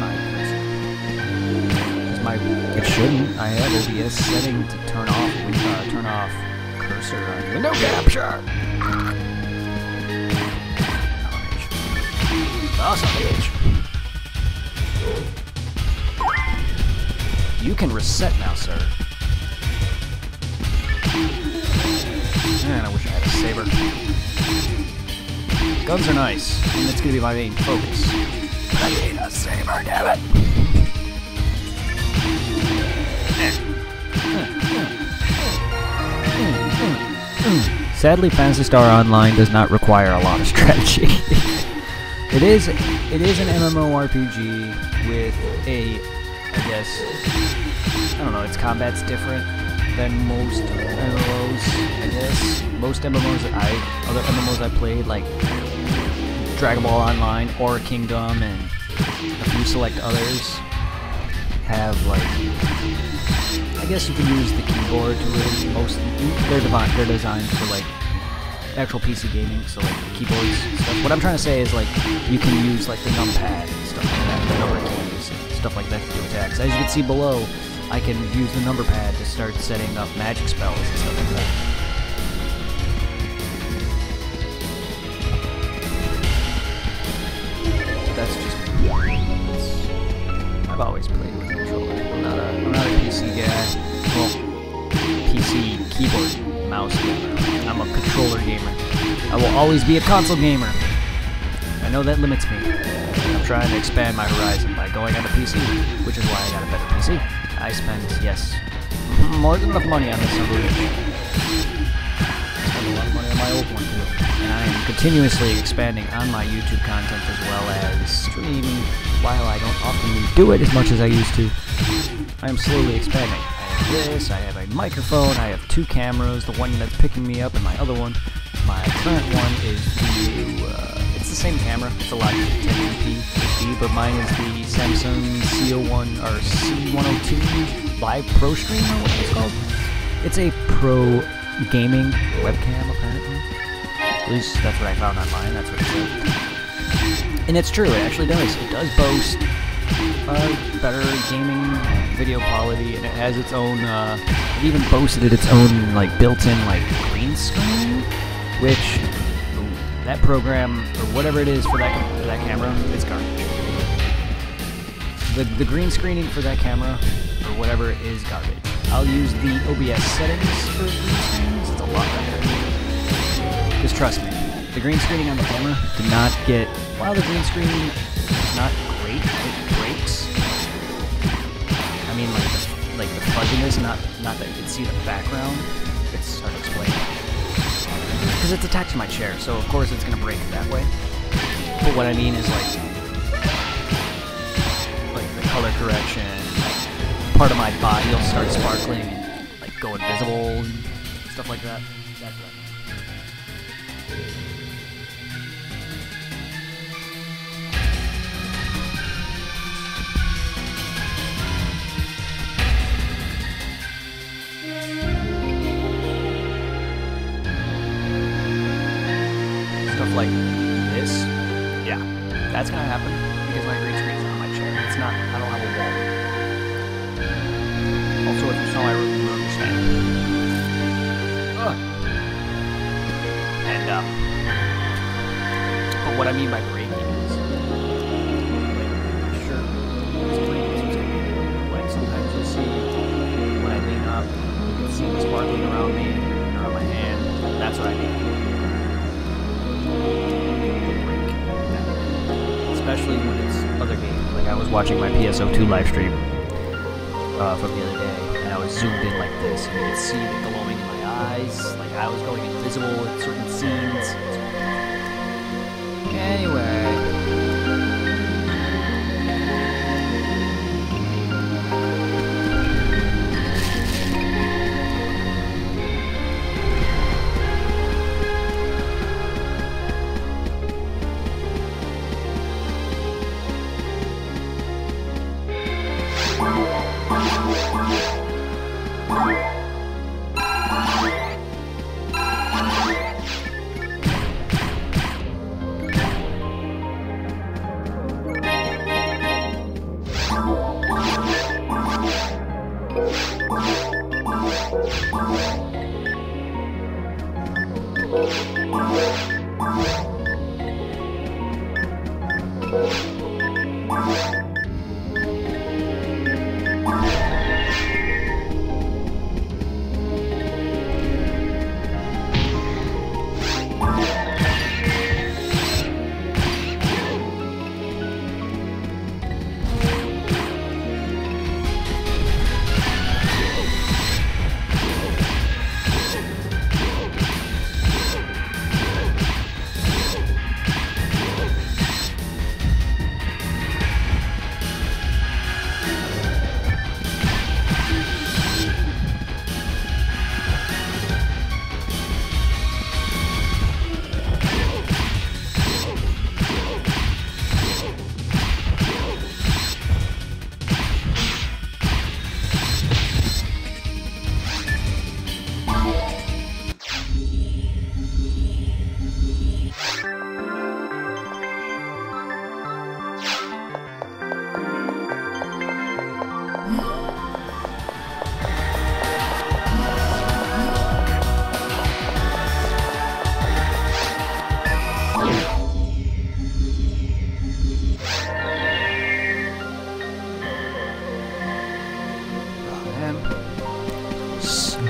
my cursor. It shouldn't. I have OBS setting to turn off cursor on window capture. Awesome bitch. You can reset now, sir. Man, I wish I had a saber. Guns are nice, and it's gonna be my main focus. But I need a saber, damn it. Sadly, Phantasy Star Online does not require a lot of strategy. It is an MMORPG with a I guess, I don't know, its combat's different than most MMOs, I guess. Most MMOs other MMOs I played, like Dragon Ball Online or Kingdom and a few select others, have like, I guess you can use the keyboard to really they're designed for like actual PC gaming, so like keyboards and stuff. What I'm trying to say is like you can use like the numpad and stuff like that, the number keys and stuff like that to do attacks. As you can see below, I can use the number pad to start setting up magic spells and stuff like that. That's just I've always played with a controller. I'm not a PC guy. Well, PC keyboard mouse gamer. I'm a controller gamer. I will always be a console gamer. I know that limits me. I'm trying to expand my horizon by going on the PC, which is why I got a better PC. I spent, yes, more than enough money on this Unreal. I spent a lot of money on my old one too. And I am continuously expanding on my YouTube content as well as streaming. While I don't often do it as much as I used to, I am slowly expanding. I have this, I have a microphone, I have 2 cameras, the one that's picking me up and my other one. My current one is it's the same camera, it's a Logitech 1080p HD, but mine is the Samsung C01 or C102 Live Pro Streamer, what it's called. It's a pro gaming webcam apparently. At least that's what I found online, that's what it said. And it's true, it actually does. It does boast better gaming video quality, and it has its own, it even boasted its own, like, built-in, like, green screen, which, that program, or whatever it is for that camera, it's garbage. The green screening for that camera, or whatever, is garbage. I'll use the OBS settings for green screens, it's a lot better. Just trust me, the green screening on the camera did not get, while the green screening is not great, it breaks. I mean, like the fuzziness, not that you can see the background. It's hard to explain. Because it's attached to my chair, so of course it's gonna break that way. But what I mean is like the color correction, like part of my body will start sparkling and like go invisible and stuff like that. That's what I mean. Like this, yeah, that's gonna happen because my green screen is on my chair. It's not, I don't have a wall. Also, if you saw my room, you understand. And, but what I mean by breaking is, like, sure, it's breaking, so it's gonna be, like, sometimes you'll see, when I lean up, you can see the sparkling around me, or on my hand, that's what I mean. Especially when it's other games. Like I was watching my PSO2 live stream from the other day, and I was zoomed in like this, and you could see the glowing in my eyes. Like I was going invisible in certain scenes. Anyway.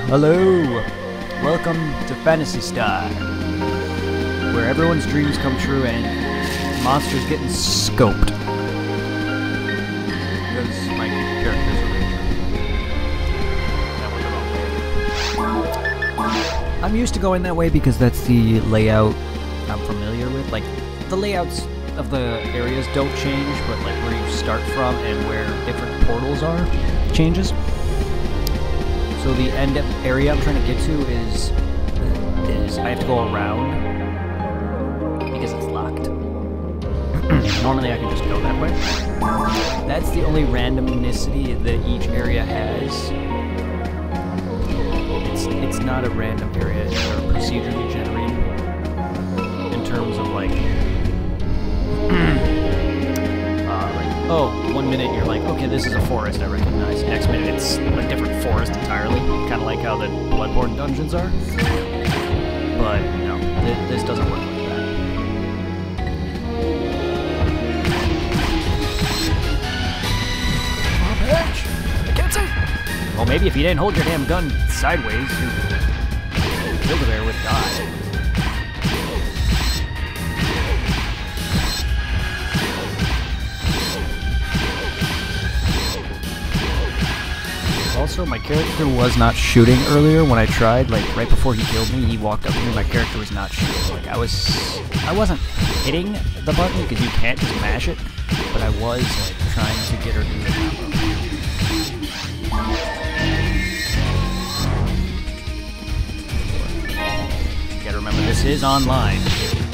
Hello! Welcome to Phantasy Star, where everyone's dreams come true and monsters getting scoped. Because my character's a ranger. That went the wrong way. I'm used to going that way because that's the layout I'm familiar with. Like, the layouts of the areas don't change, but like where you start from and where different portals are changes. So the end area I'm trying to get to is I have to go around because it's locked. Normally I can just go that way. That's the only randomnicity that each area has. It's not a random area, it's procedurally generated in terms of like oh, 1 minute you're like, okay, this is a forest I recognize. Next minute it's a different forest entirely. Kind of like how the Bloodborne dungeons are. But, no, this doesn't work like that. Come on, bitch! I can't see! Well, maybe if you didn't hold your damn gun sideways, your Build-A-Bear would die. Also, my character was not shooting earlier when I tried. Like, right before he killed me, he walked up to me, my character was not shooting. Like, I wasn't hitting the button, because you can't just mash it, but I was, like, trying to get her to the combo. You gotta remember, this is online.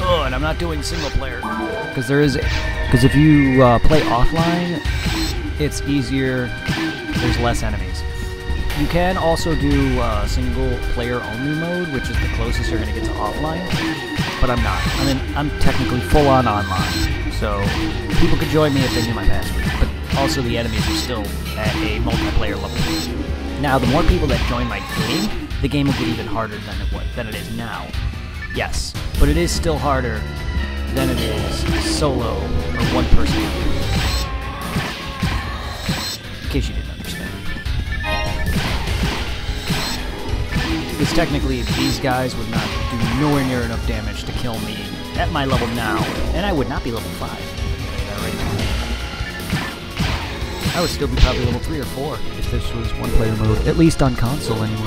Oh, and I'm not doing single player. Because if you play offline, it's easier, there's less enemies. You can also do single player only mode, which is the closest you're going to get to offline, but I'm not. I'm technically full on online, so people could join me if they knew my password, but also the enemies are still at a multiplayer level. Now, the more people that join my game, the game will get even harder than it is now. Yes, but it is still harder than it is solo or one person. In case you didn't understand. Because technically, these guys would not do nowhere near enough damage to kill me at my level now, and I would not be level 5. That right now. I would still be probably level 3 or 4 if this was one-player mode, at least on console anyway.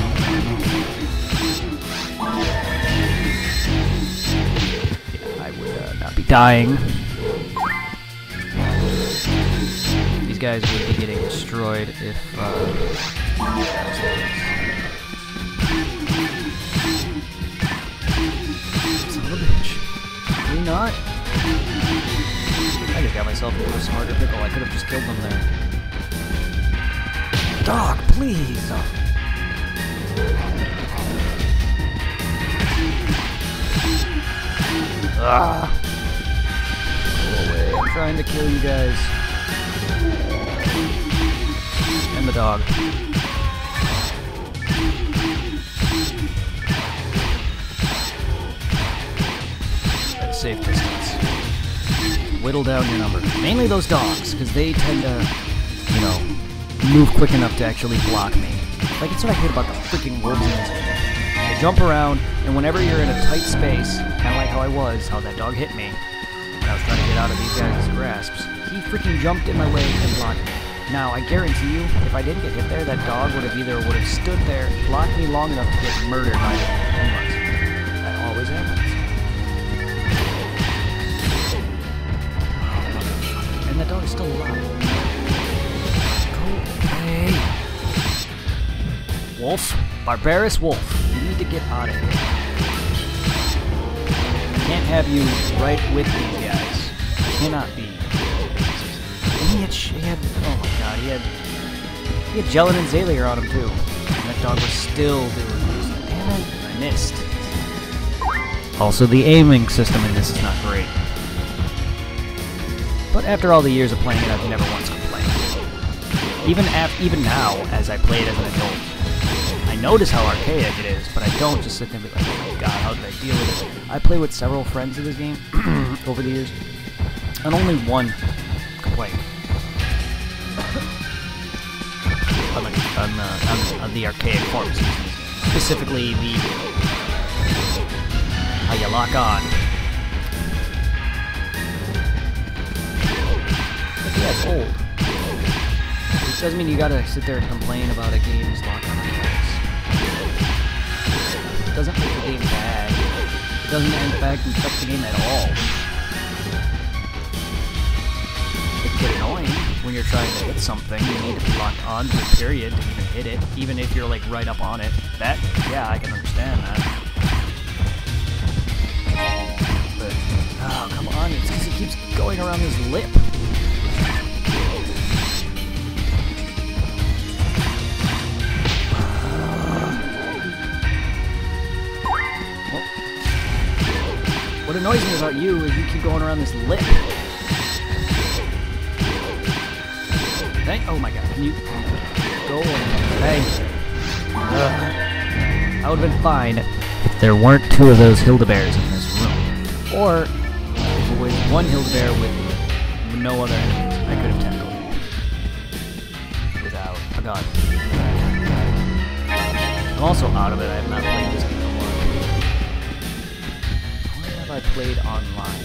Yeah, I would not be dying. These guys would be getting destroyed if that was the case. Son of a bitch. Maybe not. I just got myself into a smarter pickle. I could have just killed them there. Dog, please! Ah! Go away. I'm trying to kill you guys. And the dog. At a safe distance. Whittle down your number. Mainly those dogs, because they tend to, you know, move quick enough to actually block me. Like, it's what I hate about the freaking wolves in this game. They jump around, and whenever you're in a tight space, kind of like how I was, how that dog hit me, when I was trying to get out of these guys' grasps, he freaking jumped in my way and blocked me. Now, I guarantee you, if I didn't get hit there, that dog would have stood there, blocked me long enough to get murdered by the humans. That always happens. And that dog is still alive. Go away. Wolf. Barbarous wolf. You need to get out of here. I can't have you right with these guys. Cannot be. And he had, oh my god, he had Jellin and Zalier on him too. And that dog was still doing this. Damn it, I missed. Also, the aiming system in this is not great. But after all the years of playing it, I've never once complained. Even now, as I play it as an adult, I notice how archaic it is, but I don't just sit there and be like, oh my god, how did I deal with it? I play with several friends of this game over the years, and only one complained. On the archaic forms using this game. specifically the how you lock on. But yeah, it's old. Which doesn't mean you gotta sit there and complain about a game's lock-on mechanics. It doesn't make the game bad. It doesn't, in fact, affect the game at all. It can get annoying when you're trying to hit something. You need to be locked on to a period to even hit it, even if you're like right up on it. That, yeah, I can understand that. But, oh, come on, it's because it keeps going around this lip. What annoys me about you is you keep going around this lip. Oh my god, can you go away? I would have been fine if there weren't two of those Hildebears in this room. Or if it was one Hildebear with no other enemies. I could have tackled it without a gun. I'm also out of it. I have not played this game. I played online.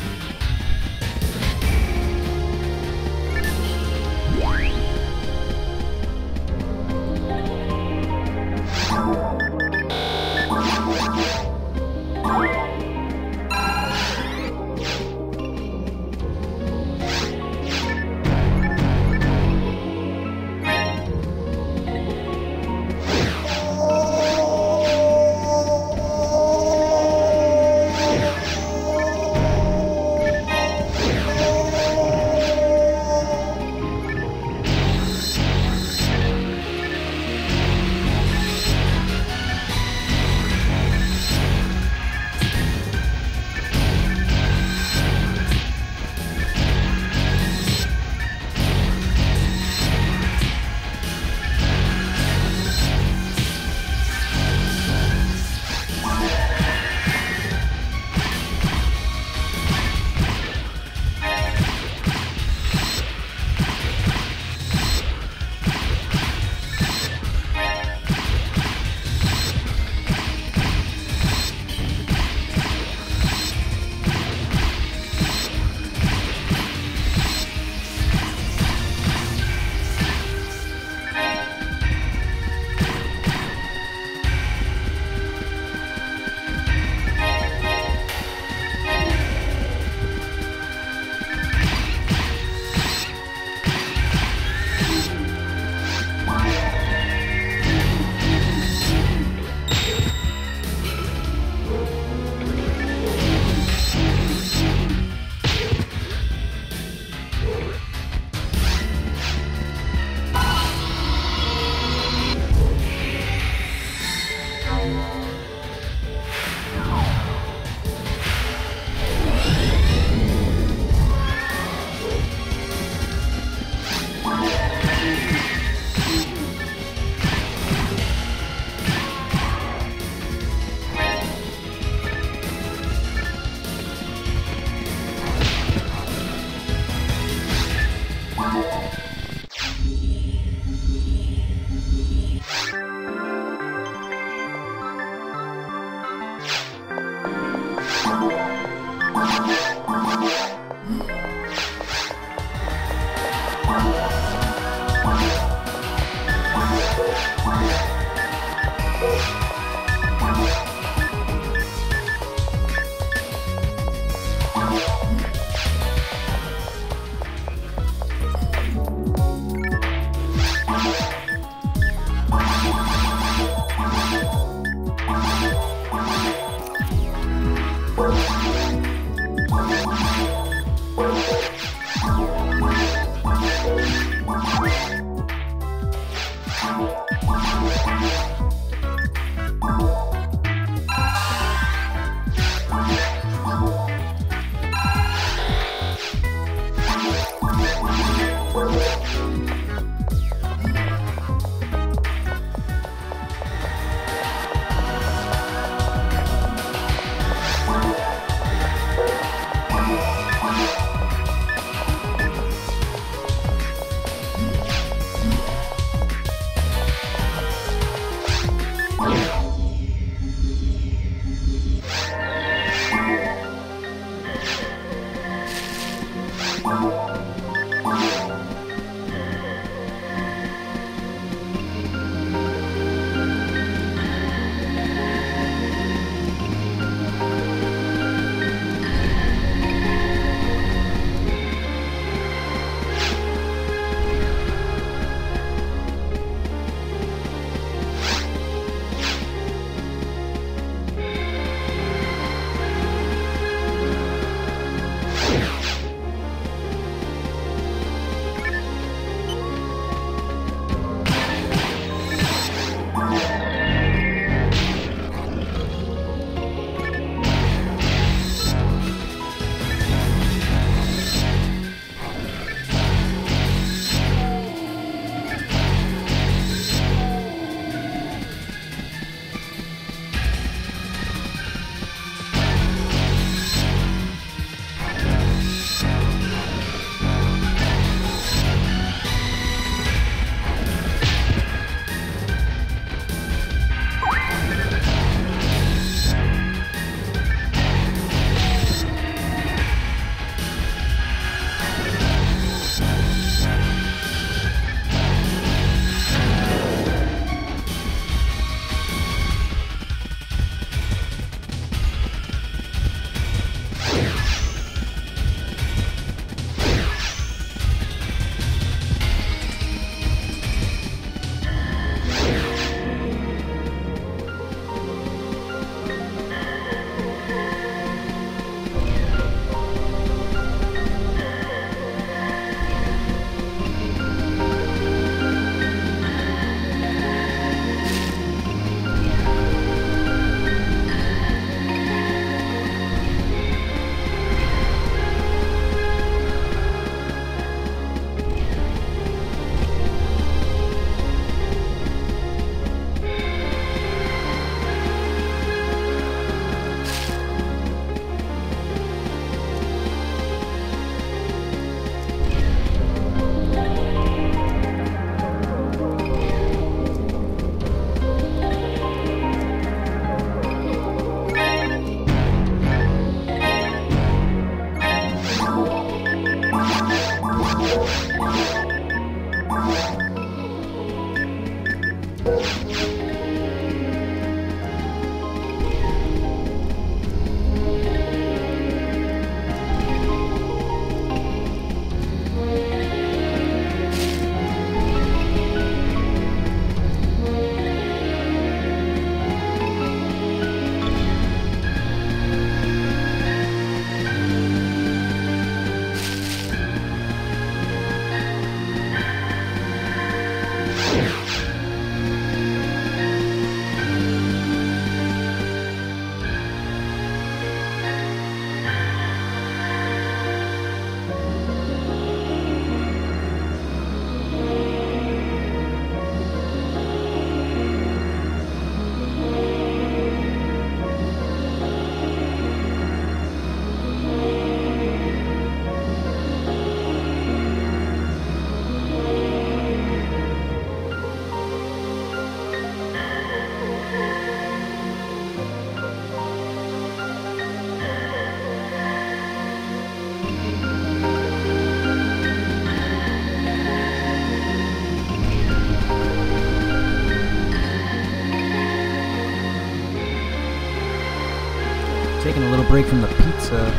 Taking a little break from the pizza.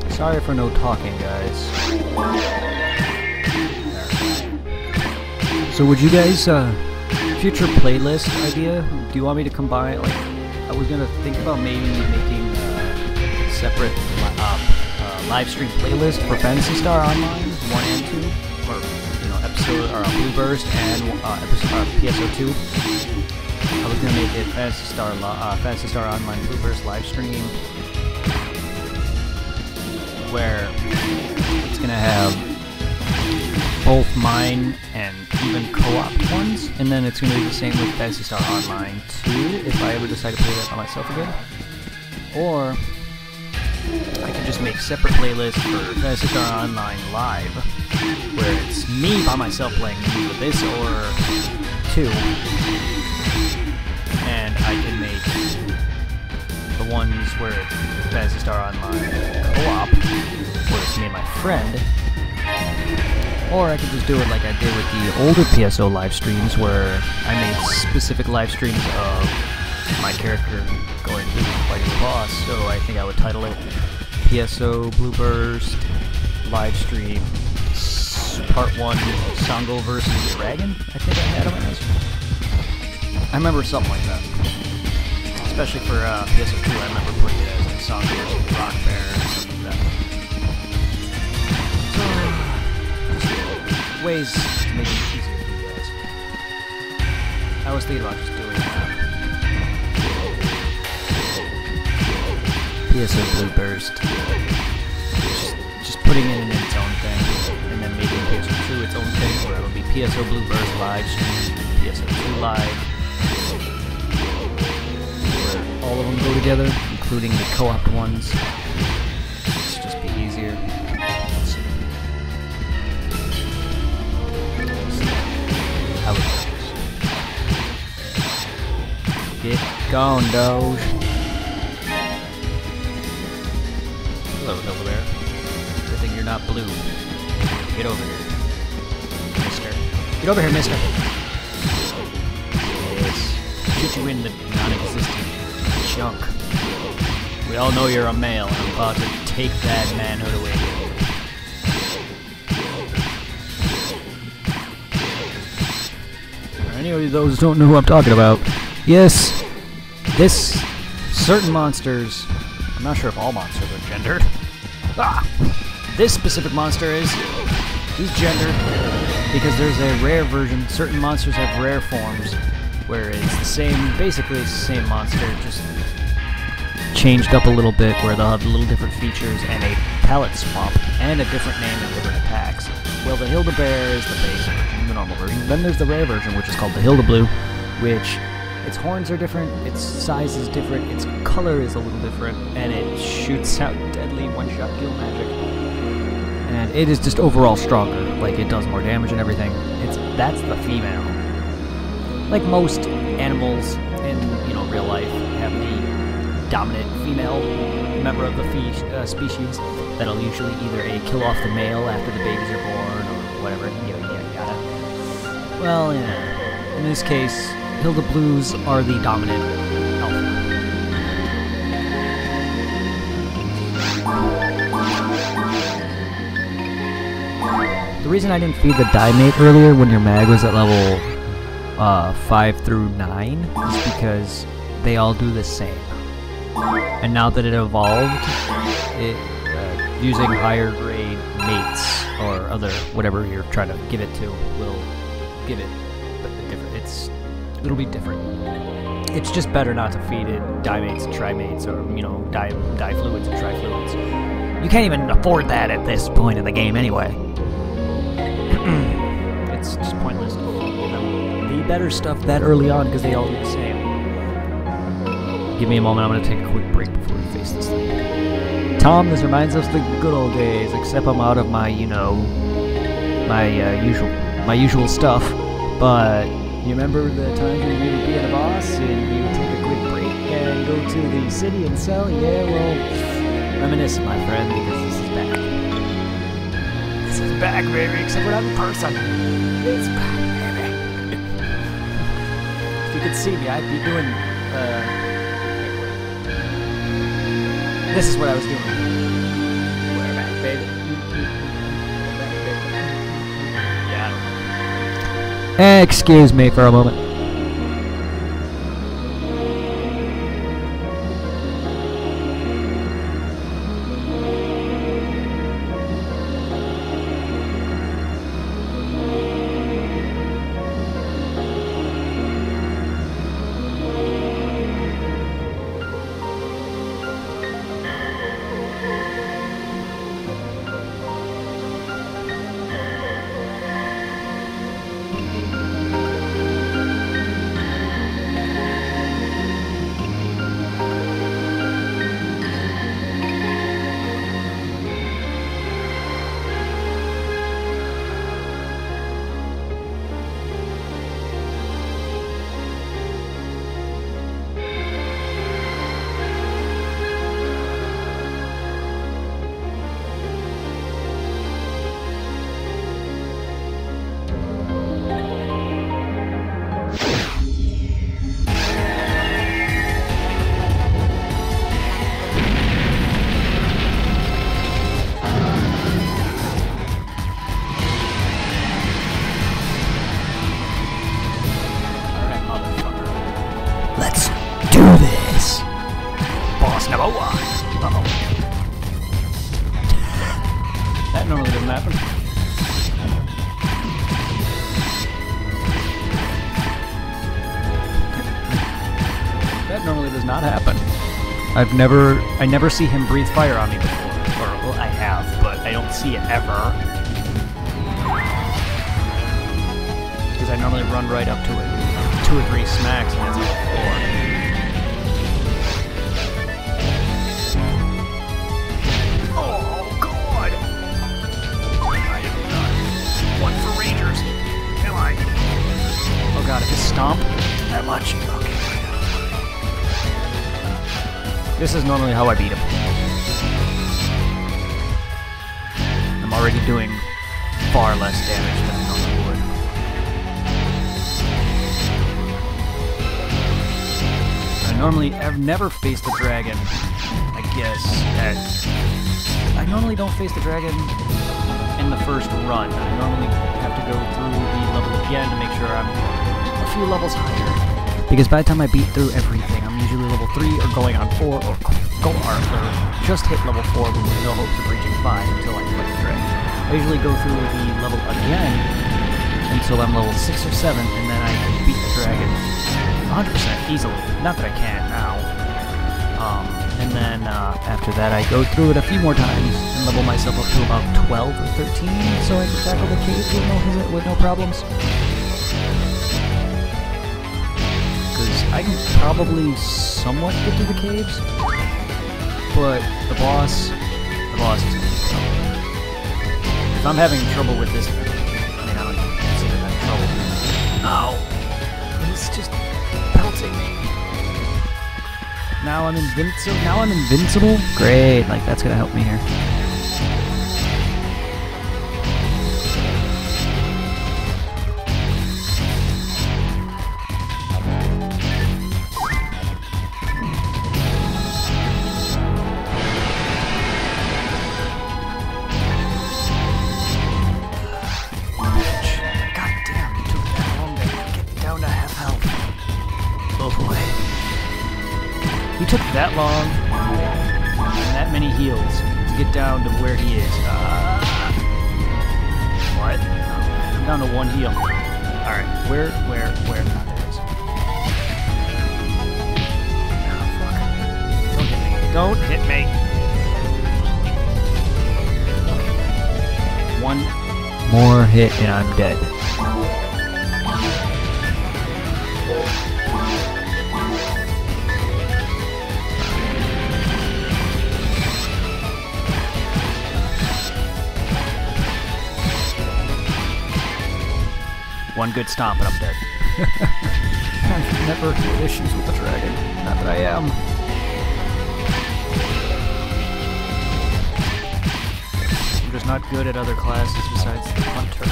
Sorry for no talking, guys. So would you guys, future playlist idea, do you want me to combine, like, I was gonna think about maybe making a separate live stream playlist for Phantasy Star Online, 1 and 2, or, you know, episode, or Blue Burst and episode, PSO2. I was gonna make it Phantasy Star Online Blue Burst live stream, where it's gonna have both mine and even co-op ones, and then it's gonna be the same with Phantasy Star Online 2 if I ever decide to play that by myself again. Or I could just make separate playlists for Phantasy Star Online Live, where it's me by myself playing either this or 2. And I can make the ones where it's Phantasy Star Online co-op, where it's me and my friend. Or I could just do it like I did with the older PSO live streams, where I made specific live streams of my character going through fighting the boss. So I think I would title it PSO Blue Burst live stream Part 1 Sango versus Dragon. I think I had them as. I remember something like that. Especially for PSO2, I remember putting it as a Sango versus Rock Bear or something like that. Ways to make it easier for you guys. I was thinking about just doing PSO Blue Burst. Just putting it in its own thing, and then making PSO2 its own thing, where it'll be PSO Blue Burst live stream, PSO2 live, where all of them go together, including the co-op ones. It's just be easier. How it goes. Get gone, Doge. Hello, Hilda Bear. Good thing you're not blue. Get over here, mister. Get over here, mister. Yes. Shoot you in the non-existent junk. We all know you're a male, and I'm about to take that manhood away from you. Any of those who don't know who I'm talking about. Yes, this certain monsters, I'm not sure if all monsters are gendered. This specific monster he's gendered because there's a rare version. Certain monsters have rare forms where it's the same, basically it's the same monster, just changed up a little bit, where they'll have little different features and a palette swap and a different name and different attacks. Well, the Hilda Bear is the base version, the normal version. Then there's the rare version, which is called the Hilda Blue, which its horns are different, its size is different, its color is a little different, and it shoots out deadly one-shot kill magic. And it is just overall stronger, like it does more damage and everything. That's the female. Like most animals in, you know, real life, have the dominant female member of the species that'll usually either kill off the male after the babies are born or whatever, yada. Well, yeah, In this case, Hilda Blues are the dominant alpha. The reason I didn't feed the Dimate earlier when your mag was at level 5 through 9 is because they all do the same. And now that it evolved, using higher grade mates or other whatever you're trying to give it to will give it, but it'll be different. It's just better not to feed it dimates and trimates, or difluids and trifluids. You can't even afford that at this point in the game anyway. It's just pointless to feed them the better stuff that early on because they all do the same. Give me a moment, I'm going to take a quick break before we face this thing. Tom, this reminds us of the good old days, except I'm out of my, my usual stuff. But you remember the times when you would be at a boss and you would take a quick break and go to the city and sell? Yeah, well, reminisce, my friend, because this is back. This is back, baby, except we're not in person. It's back, baby. If you could see me, I'd be doing, this is what I was doing. We're back, baby. Yeah. Excuse me for a moment. I never see him breathe fire on me before. Or, well, I have, but I don't see it ever. Because I normally run right up to it. 2 or 3 smacks and it's on the floor. Oh, God! I did not. One for Rangers. Come on. Oh, God, if it's stomp that much. Okay. This is normally how I beat him. I'm already doing far less damage than I normally would. I've never faced a dragon, I guess, I normally don't face the dragon in the first run. I normally have to go through the level again to make sure I'm a few levels higher. Because by the time I beat through everything, I'm usually level 3 or going on 4 or just hit level 4 with no hopes of reaching 5 until I fight the dragon. I usually go through the level again until I'm level 6 or 7, and then I can beat the dragon 100% easily. Not that I can't now. And then after that I go through it a few more times and level myself up to about 12 or 13 so I can tackle the caves with no problems. I can probably somewhat get to the caves, but the boss is gonna be trouble. If I'm having trouble with this thing, I mean, I don't even consider that trouble. Ow! He's just pelting me. Now I'm invincible? Great, like that's gonna help me here. took that long and that many heals to get down to where he is? What? I'm down to 1 heal. Alright, where? Oh, there it is. Oh, fuck. Don't hit me. One more hit and I'm dead. One good stomp and I'm dead. I've never had issues with the dragon. Not that I am. I'm just not good at other classes besides the hunter.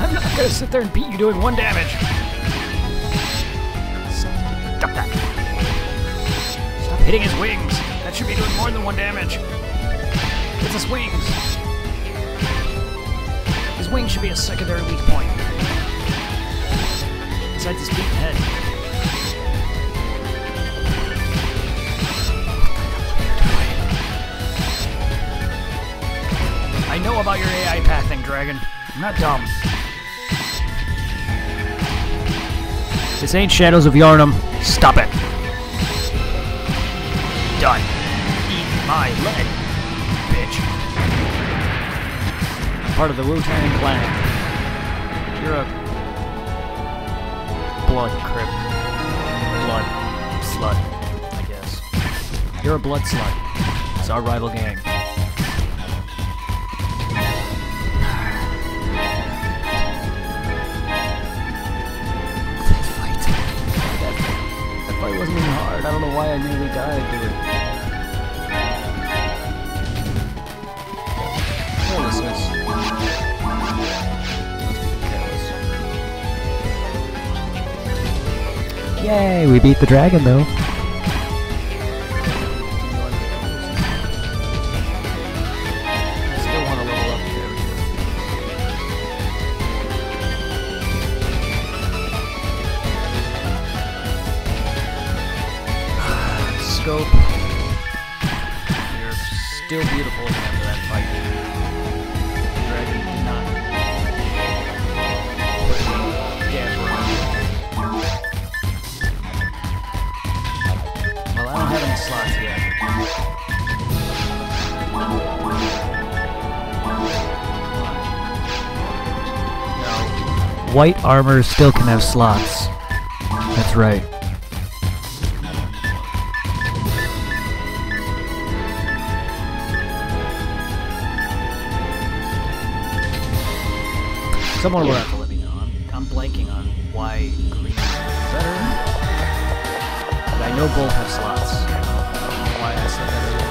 I'm gonna sit there and beat you doing 1 damage. Stop that. Stop hitting his wings. That should be doing more than 1 damage. It's his wings. His wings should be a secondary weak point. Besides his feet and head. I know about your AI pathing, Dragon. I'm not dumb. This ain't Shadows of Yharnam. Stop it. Done. Eat my leg, bitch. I'm part of the Wu-Tang Clan. You're a blood crip. Blood slut, I guess. You're a blood slut. It's our rival gang. That fight wasn't even hard. I don't know why I nearly died, dude. Carelessness. Careless. Yay, we beat the dragon though. Scope. You're still beautiful after that fight. The dragon did not put any damper on you. Well, I don't have any slots yet. No. White armor still can have slots. That's right. Someone will have to let me know. I'm blanking on why green is better. But I know both have slots. I don't know why I said that earlier.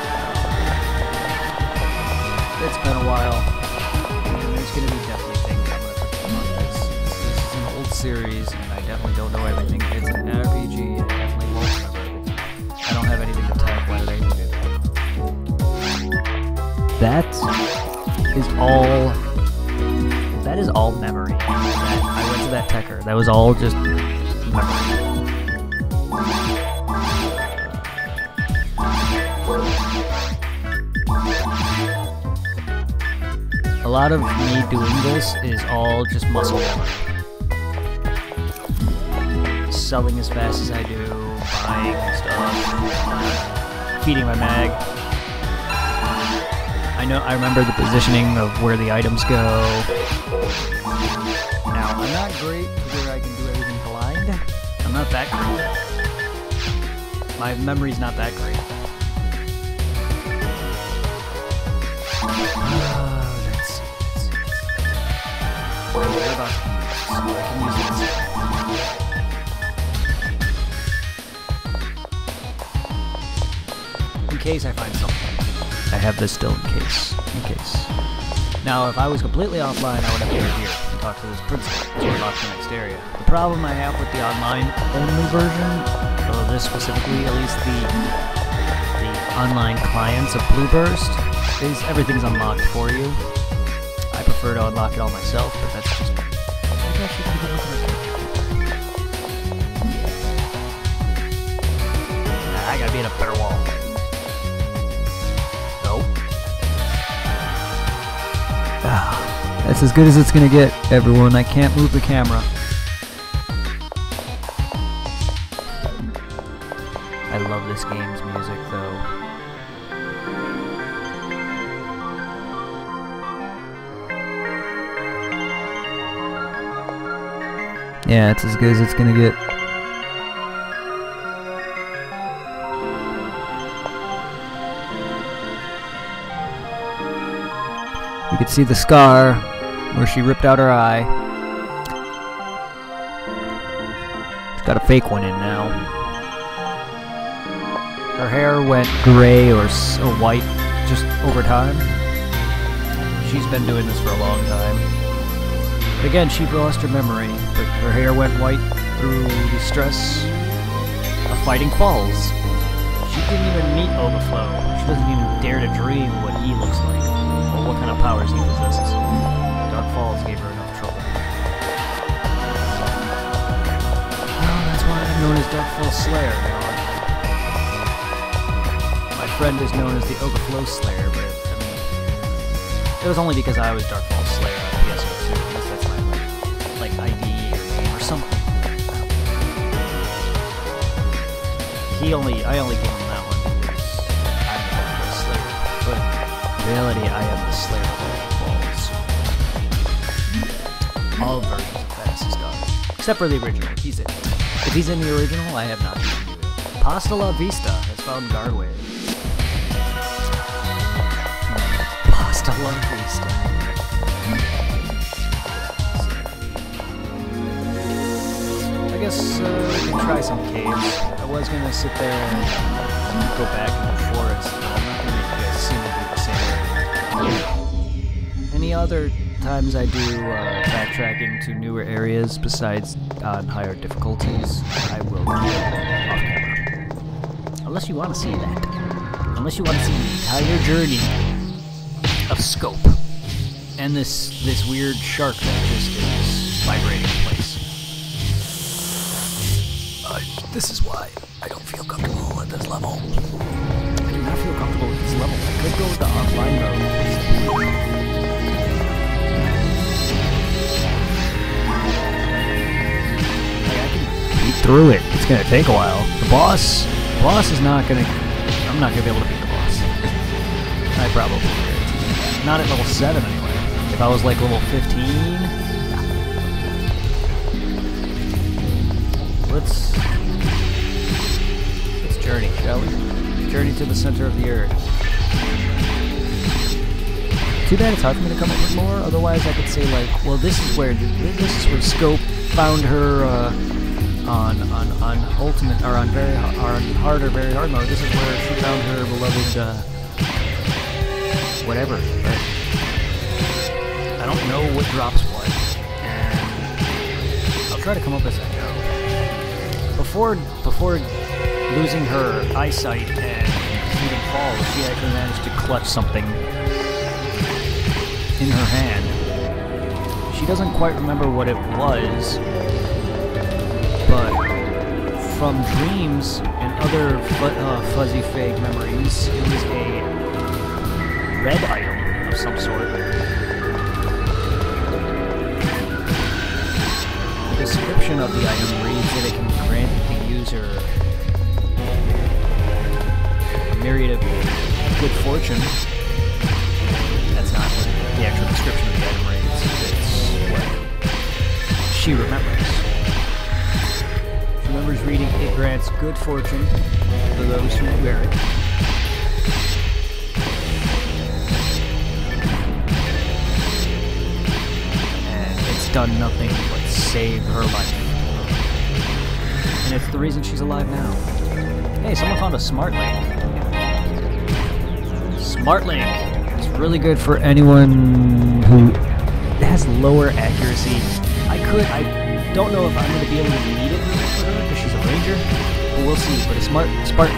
It's been a while. And there's going to be definitely things I'm going to forget about this. This is an old series, and I definitely don't know everything. It's an RPG, and I definitely won't remember everything. I don't have anything to type. Why did I even do that? That is all... That is all memory. I went to that techer. That was all just memory. A lot of me doing this is all just muscle memory. Selling as fast as I do, buying stuff, feeding my mag. I remember the positioning of where the items go. Now, I'm not great where I can do everything blind. I'm not that great. My memory's not that great. Let's see. What about so I can use this. In case I find something. I have this still in case. Now, if I was completely offline, I would have to go here and talk to this principal to unlock the next area. The problem I have with the online-only version, or this specifically, at least the online clients of Blueburst, is everything's unlocked for you. I prefer to unlock it all myself, but that's just... I gotta be in a better wall. Nope. That's as good as it's gonna get, everyone. I can't move the camera. I love this game's music, though. Yeah, it's as good as it's gonna get. You can see the scar where she ripped out her eye. She's got a fake one in now. Her hair went gray or white just over time. She's been doing this for a long time. But again, she lost her memory, but her hair went white through the stress of fighting Falls. She didn't even meet Overflow. She doesn't even dare to dream what he looks like, or what kind of powers he possesses. Dark Falls gave her enough trouble. Well, that's why I'm known as Dark Falls Slayer now. My friend is known as the Overflow Slayer, but I mean, it was only because I was Dark Falls Slayer on PSO2. ID or name or something. I only gave him that one because I'm the Slayer. But in reality, I am the Slayer of all versions of Phantasy Star. Except for the original. He's in. If he's in the original, I have not been to it. Pasta La Vista has found Guardway. Pasta La Vista. I guess we can try some caves. I was gonna sit there and go back in the forest, but I'm not gonna make you guys seem to do the same area. Any other times I do backtracking to newer areas besides on higher difficulties, I will do it off camera. Unless you want to see that. Unless you want to see the entire journey of Scope and this weird shark that just is vibrating in place. This is why I don't feel comfortable at this level. I do not feel comfortable at this level. I could go with the offline mode. Like, I can beat through it. It's gonna take a while. The boss is not gonna... I'm not gonna be able to beat the boss. I probably could. Not at level 7 anyway. If I was like level 15... Let's journey, shall we? Journey to the center of the earth. Too bad it's hard for me to come up with more. Otherwise, I could say like, well, this is where Scope found her on ultimate or on hard or very hard mode. This is where she found her beloved whatever. But I don't know what drops what, and I'll try to come up as I go. Before losing her eyesight and even falls, she actually managed to clutch something in her hand. She doesn't quite remember what it was, but from dreams and other fuzzy fake memories, it was a red item of some sort. The description of the item reads that it can grant the user myriad of good fortune. That's not what the actual description of the item reads. It's what she remembers. She remembers reading, it grants good fortune to those who wear it. And it's done nothing but save her life. And it's the reason she's alive now. Hey, someone found a smart link. Smartlink. It's really good for anyone who has lower accuracy. I don't know if I'm going to be able to need it for her because she's a ranger, but we'll see. But a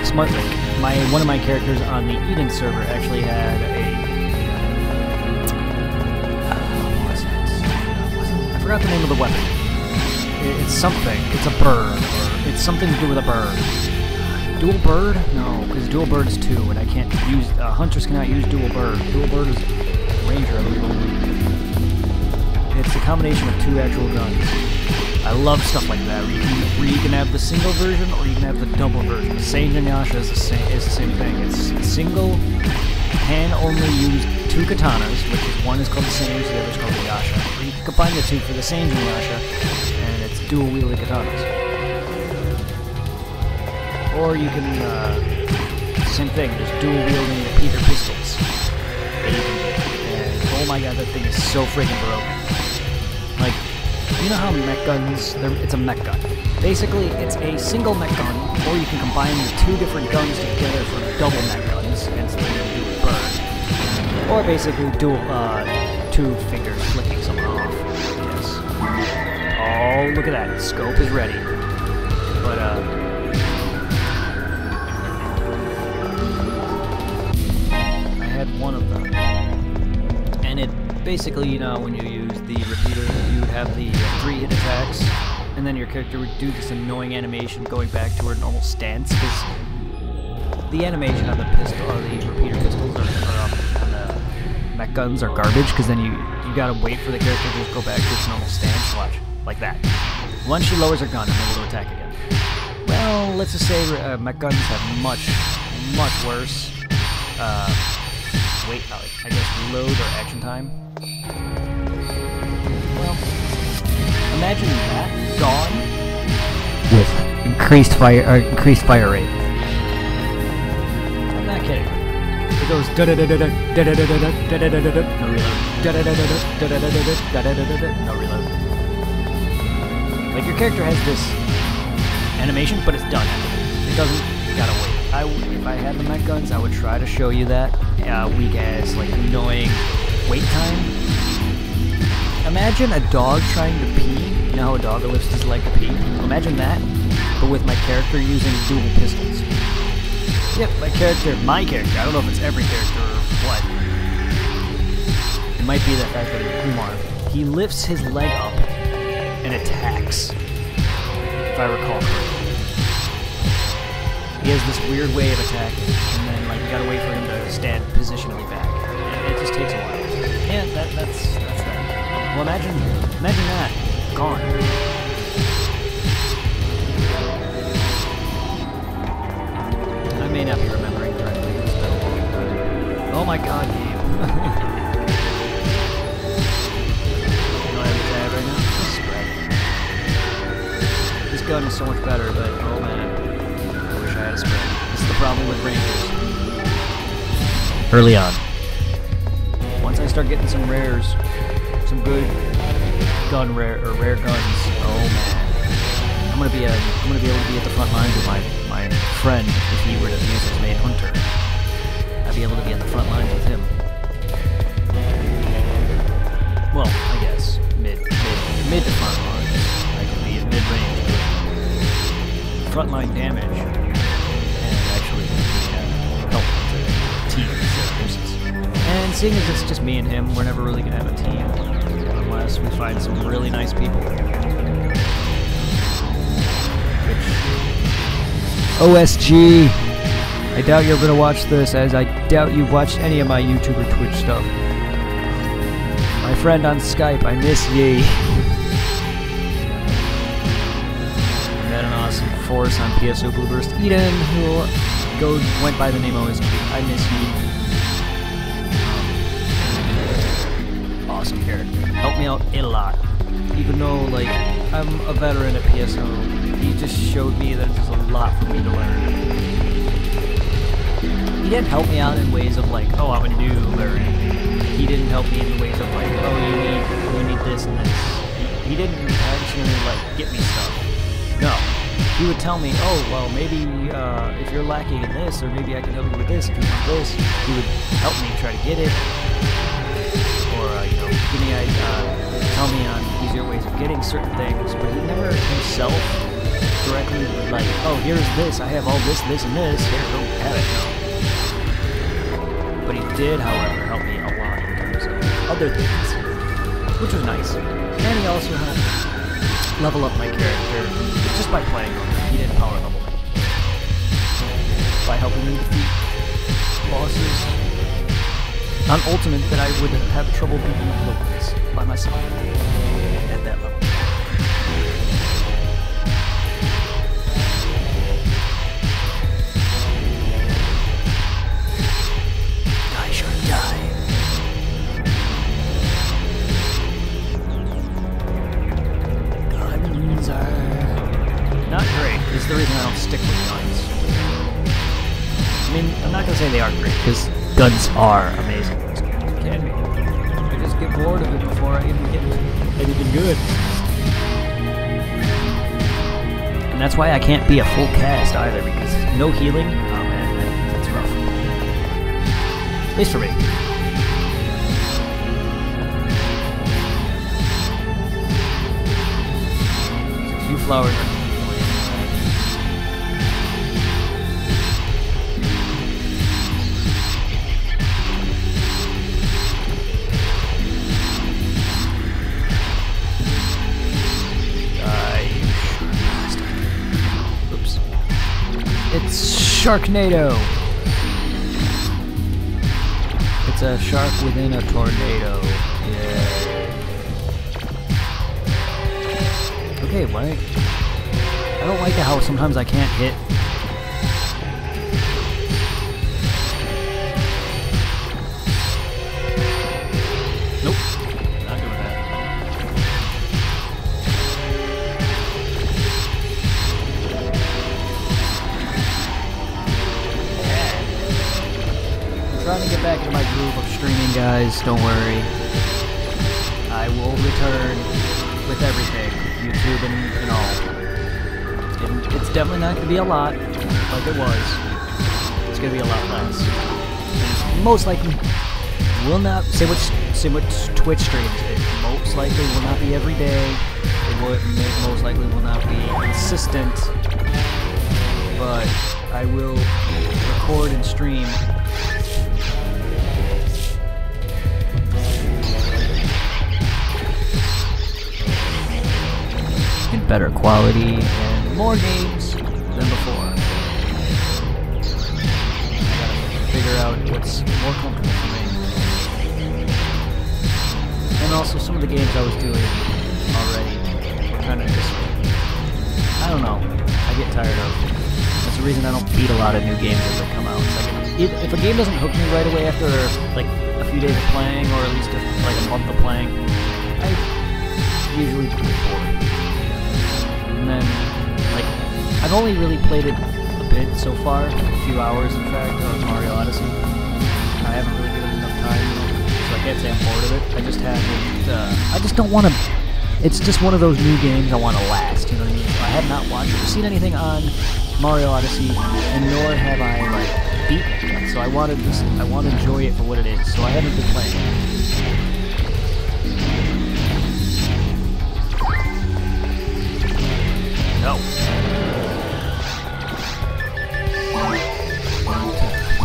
Smartlink. One of my characters on the Eden server actually had a I forgot the name of the weapon. It's something. It's a bird. Or it's something to do with a bird. Dual bird? No, because dual bird is 2, and I can't use. Hunters cannot use dual bird. Dual bird is ranger, I believe. It's a combination of 2 actual guns. I love stuff like that, where you can have the single version or you can have the double version. Sage and Yasha is the same thing. It's single, can only use 2 katanas, which is one is called the Sage, the other is called the Yasha. Or you can combine the 2 for the Sage and Yasha, and it's dual wielding katanas. Or you can, same thing, there's dual wielding repeater pistols that you can do. And oh my god, that thing is so freaking broken. Like, you know how mech guns, it's a mech gun. Basically, it's a single mech gun, or you can combine the 2 different guns together for double mech guns, hence the dual bird. Or basically dual, 2 fingers flicking someone off, yes. Oh, look at that, scope is ready. But, I had one of them. And it basically, you know, when you use the repeater, you would have the 3 hit attacks, and then your character would do this annoying animation going back to her normal stance, because the animation on the pistol, or the repeater pistols, or on the mech guns are garbage, because then you gotta wait for the character to just go back to its normal stance. Watch, like that. Once she lowers her gun, I'm able to attack again. Well, let's just say mech guns have much worse wait, I guess load or action time. Well, imagine that gone with increased fire rate. I'm not kidding. It goes da da da da da da da da da da da da da da no reload. Da da da da da da da da da da da da no reload. Like your character has this animation, but it's done. It doesn't. You gotta wait. If I had the mech guns, I would try to show you that weak ass, like annoying wait time. Imagine a dog trying to pee. You know how a dog lifts his leg to pee? Imagine that, but with my character using dual pistols. Yep, my character, I don't know if it's every character or what. It might be the fact that Kumar, he lifts his leg up and attacks, if I recall correctly. He has this weird way of attacking, and then like you gotta wait for him to stand positionally back. And it just takes a while. Yeah, that's that. Well, imagine that gone. I may not be remembering correctly. It's been a long time. Oh my god, game. You know I have a tab right now? Spread. This gun is so much better, but oh man. Spread. This is the problem with rangers. Early on. Once I start getting some rares, some good rare guns, oh man. I'm gonna be able to be at the front lines with my friend if he were to use his main hunter. I'd be able to be at the front lines with him. Well, I guess mid to front lines. I can be at mid range. Frontline damage. And seeing as it's just me and him, we're never really going to have a team unless we find some really nice people. OSG! I doubt you're going to watch this, as I doubt you've watched any of my YouTube or Twitch stuff. My friend on Skype, I miss ye. I met an awesome force on PSO Blueburst, Eden, who went by the name OSG. I miss ye. Awesome character. Helped me out a lot. Even though, like, I'm a veteran at PSO, he just showed me that there's a lot for me to learn. He didn't help me out in ways of like, oh, I'm a noob, or he didn't help me in ways of like, oh, you need this and this. He didn't actually, like, get me stuff. No. he would tell me, oh, well, maybe if you're lacking in this, or maybe I can help you with this, if you want this, he would help me try to get it, or, you know, tell me on easier ways of getting certain things, but he never himself directly would like, oh, here's this, I have all this, this, and this, here, go have it, no. But he did, however, help me a lot in terms of other things, which was nice. And he also helped level up my character just by playing on him. He didn't power level me. By helping me defeat bosses on Ultimate that I would have trouble beating locals by myself at that level. Die, shark, die. Guns are not great. This is the reason I don't stick with guns. I mean, I'm not gonna say they are great, because guns are amazing. It can be. I just get bored of it before I even get anything good. And that's why I can't be a full cast either, because no healing, oh man, that's rough. At least for me. There's a few flowers. It's Sharknado! It's a shark within a tornado. Yeah. Okay, why? I don't like it how sometimes I can't hit. Nope. Not doing that. Trying to get back into my groove of streaming, guys. Don't worry. I will return with everything, YouTube and all. And it's definitely not going to be a lot, like it was. It's going to be a lot less. And most likely will not. Say what Twitch streams. It most likely will not be every day. It most likely will not be consistent. But I will record and stream. In better quality and more games than before. I gotta figure out what's more comfortable for me. And also some of the games I was doing already were kind of just, I don't know, I get tired of. That's the reason I don't beat a lot of new games as they come out. It's like if a game doesn't hook me right away after like a few days of playing, or at least like a month of playing, I usually get bored. And then, like, I've only really played it a bit so far, a few hours in fact, of Mario Odyssey. I haven't really given it enough time, so I can't say I'm bored of it. I just haven't, I just don't want to, it's just one of those new games I want to last, you know what I mean? I have not watched or seen anything on Mario Odyssey, and nor have I, like, beaten it yet, so I want to enjoy it for what it is, so I haven't been playing it. No.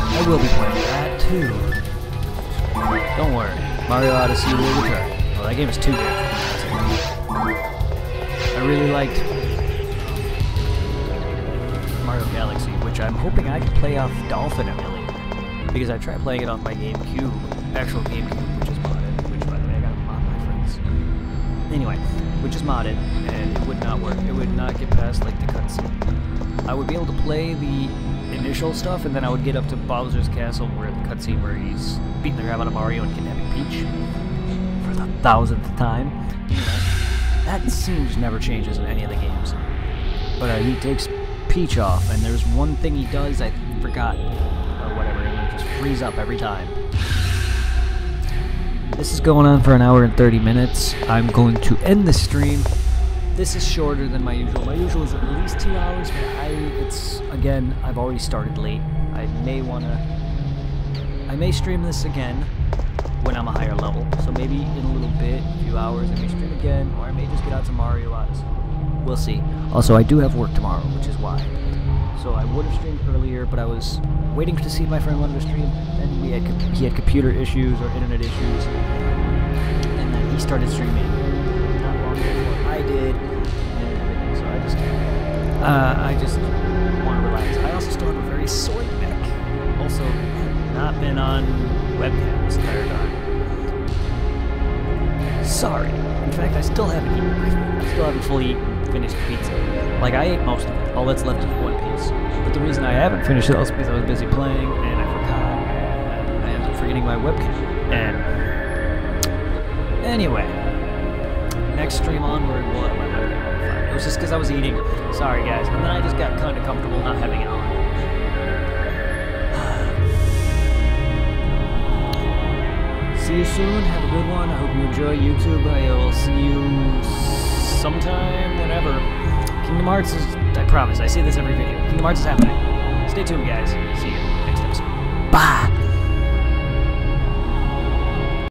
I will be playing that too. Don't worry, Mario Odyssey will return. Well, that game is too good. I really liked Mario Galaxy, which I'm hoping I can play off Dolphin Emulator, because I tried playing it off my GameCube, actual GameCube, which is modded. Which, by the way, I gotta mod my friends. Anyway, which is modded, and it would not work. It would not get past, like, the cutscene. I would be able to play the initial stuff, and then I would get up to Bowser's Castle, where the cutscene where he's beating the crap out of Mario and kidnapping Peach for the 1000th time. That scene just never changes in any of the games. But he takes Peach off, and there's one thing he does I forgot, or whatever, and it just frees up every time. This is going on for an hour and 30 minutes. I'm going to end the stream This is shorter than my usual. My usual is at least 2 hours, but again, I've already started late. I may stream this again when I'm a higher level. So maybe in a little bit, a few hours, I may stream again, or I may just get out to Mario Odyssey. We'll see. Also, I do have work tomorrow, which is why. So I would have streamed earlier, but I was waiting to see if my friend wanted to stream, and he had computer issues or internet issues, and then he started streaming not long before I did, and everything. So I just want to relax. I also still have a very sore neck. Also, not been on webcam this entire time. Sorry. In fact, I still haven't eaten. I still haven't fully eaten finished pizza. Like, I ate most of it. All that's left is one piece. But the reason I haven't finished it is because I was busy playing, and I forgot, and I ended up forgetting my webcam. And anyway, next stream onward, we'll have my webcam on fire. It was just because I was eating. Sorry, guys. And then I just got kind of comfortable not having it on. See you soon. Have a good one. I hope you enjoy YouTube. I will see you sometime, whenever. Kingdom Hearts is, I promise, I say this every video. Kingdom Hearts is happening. Stay tuned, guys. See you next episode. Bye!